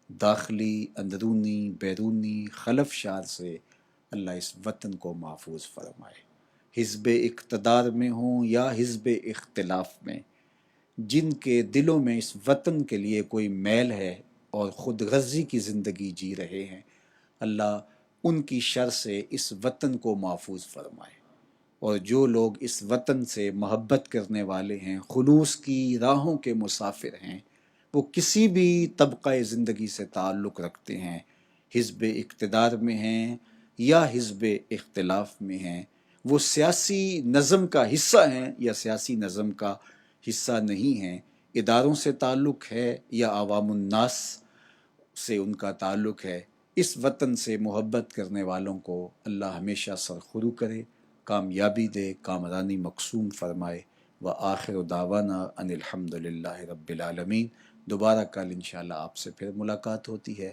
داخلی، اندرونی، بیرونی خلفشار سے اللہ اس وطن کو محفوظ فرمائے۔ حزب اقتدار میں ہوں یا حزب اختلاف میں، جن کے دلوں میں اس وطن کے لیے کوئی میل ہے اور خود غرضی کی زندگی جی رہے ہیں، اللہ ان کی شر سے اس وطن کو محفوظ فرمائے۔ اور جو لوگ اس وطن سے محبت کرنے والے ہیں، خلوص کی راہوں کے مسافر ہیں، وہ کسی بھی طبقہ زندگی سے تعلق رکھتے ہیں، حزب اقتدار میں ہیں یا حزب اختلاف میں ہیں، وہ سیاسی نظم کا حصہ ہیں یا سیاسی نظم کا حصہ نہیں ہیں، اداروں سے تعلق ہے یا عوام الناس سے ان کا تعلق ہے، اس وطن سے محبت کرنے والوں کو اللہ ہمیشہ سرخرو کرے، کامیابی دے، کامرانی مقسوم فرمائے۔ وآخر دعوانا ان الحمد للہ رب العالمین۔ دوبارہ کل انشاءاللہ آپ سے پھر ملاقات ہوتی ہے۔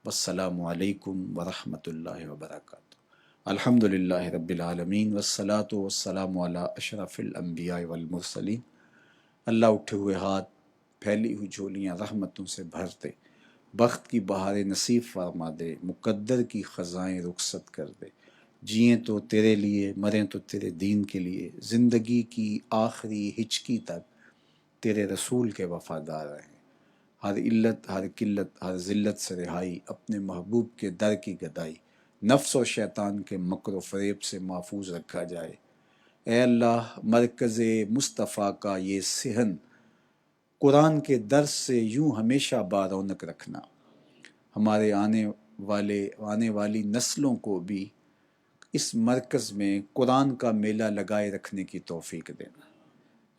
والسلام علیکم ورحمۃ اللہ وبرکاتہ۔ الحمد للہ رب العالمین والصلاة والسلام علی اشرف الانبیاء والمرسلین۔ اللہ اٹھے ہوئے ہاتھ، پھیلی ہوئی جھولیاں رحمتوں سے بھر دے، بخت کی بہاریں نصیب فرما دے، مقدر کی خزائیں رخصت کر دے، جئیں تو تیرے لیے، مریں تو تیرے دین کے لیے، زندگی کی آخری ہچکی تک تیرے رسول کے وفادار رہیں، ہر علت، ہر قلت، ہر ذلت سے رہائی، اپنے محبوب کے در کی گدائی، نفس اور شیطان کے مکر و فریب سے محفوظ رکھا جائے۔ اے اللہ، مرکز مصطفیٰ کا یہ صحن قرآن کے درس سے یوں ہمیشہ بارونق رکھنا، ہمارے آنے والی نسلوں کو بھی اس مرکز میں قرآن کا میلہ لگائے رکھنے کی توفیق دینا۔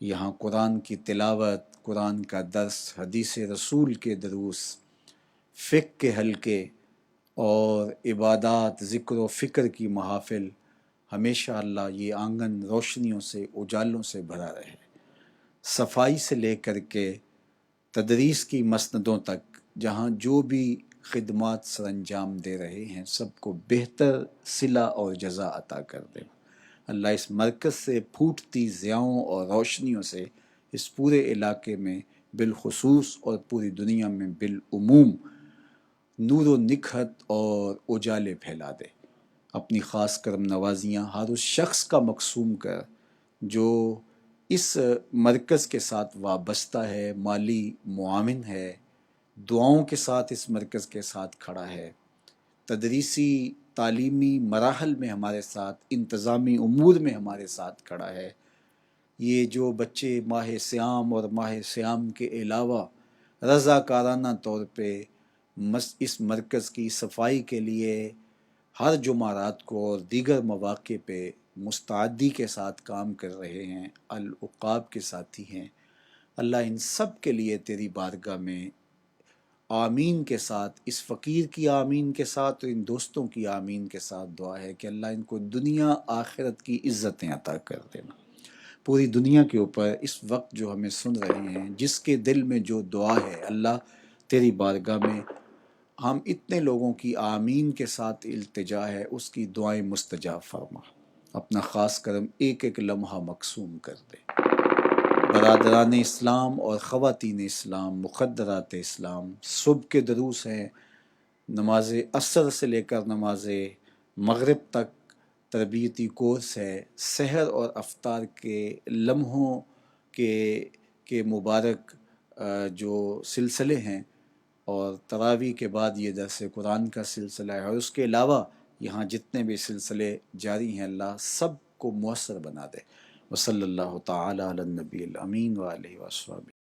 یہاں قرآن کی تلاوت، قرآن کا درس، حدیث رسول کے دروس، فقہ کے حلقے اور عبادات، ذکر و فکر کی محافل، ہمیشہ اللہ یہ آنگن روشنیوں سے، اجالوں سے بھرا رہے۔ صفائی سے لے کر کے تدریس کی مسندوں تک جہاں جو بھی خدمات سر انجام دے رہے ہیں، سب کو بہتر صلہ اور جزا عطا کر دے۔ اللہ اس مرکز سے پھوٹتی ضیاؤں اور روشنیوں سے اس پورے علاقے میں بالخصوص اور پوری دنیا میں بالعموم نور و نکھت اور اجالے پھیلا دے۔ اپنی خاص کرم نوازیاں ہر اس شخص کا مقسوم کر جو اس مرکز کے ساتھ وابستہ ہے، مالی معاون ہے، دعاؤں کے ساتھ اس مرکز کے ساتھ کھڑا ہے، تدریسی تعلیمی مراحل میں ہمارے ساتھ، انتظامی امور میں ہمارے ساتھ کھڑا ہے۔ یہ جو بچے ماہ سیام اور ماہ سیام کے علاوہ رضاکارانہ طور پہ اس مرکز کی صفائی کے لیے ہر جمعرات کو اور دیگر مواقع پہ مستعدی کے ساتھ کام کر رہے ہیں، العقاب کے ساتھی ہیں، اللہ ان سب کے لیے تیری بارگاہ میں آمین کے ساتھ، اس فقیر کی آمین کے ساتھ اور ان دوستوں کی آمین کے ساتھ دعا ہے کہ اللہ ان کو دنیا آخرت کی عزتیں عطا کر دینا۔ پوری دنیا کے اوپر اس وقت جو ہمیں سن رہے ہیں، جس کے دل میں جو دعا ہے، اللہ تیری بارگاہ میں ہم اتنے لوگوں کی آمین کے ساتھ التجا ہے، اس کی دعائیں مستجاب فرما، اپنا خاص کرم ایک ایک لمحہ مقسوم کر دے۔ برادران اسلام اور خواتین اسلام، مقدرات اسلام، صبح کے دروس ہیں، نماز عصر سے لے کر نماز مغرب تک تربیتی کورس ہے، سحر اور افطار کے لمحوں کے مبارک جو سلسلے ہیں، اور تراویح کے بعد یہ درس قرآن کا سلسلہ ہے، اور اس کے علاوہ یہاں جتنے بھی سلسلے جاری ہیں، اللہ سب کو مؤثر بنا دے۔ وصلی اللہ تعالی علی النبی الامین وآلہ وصحبہ۔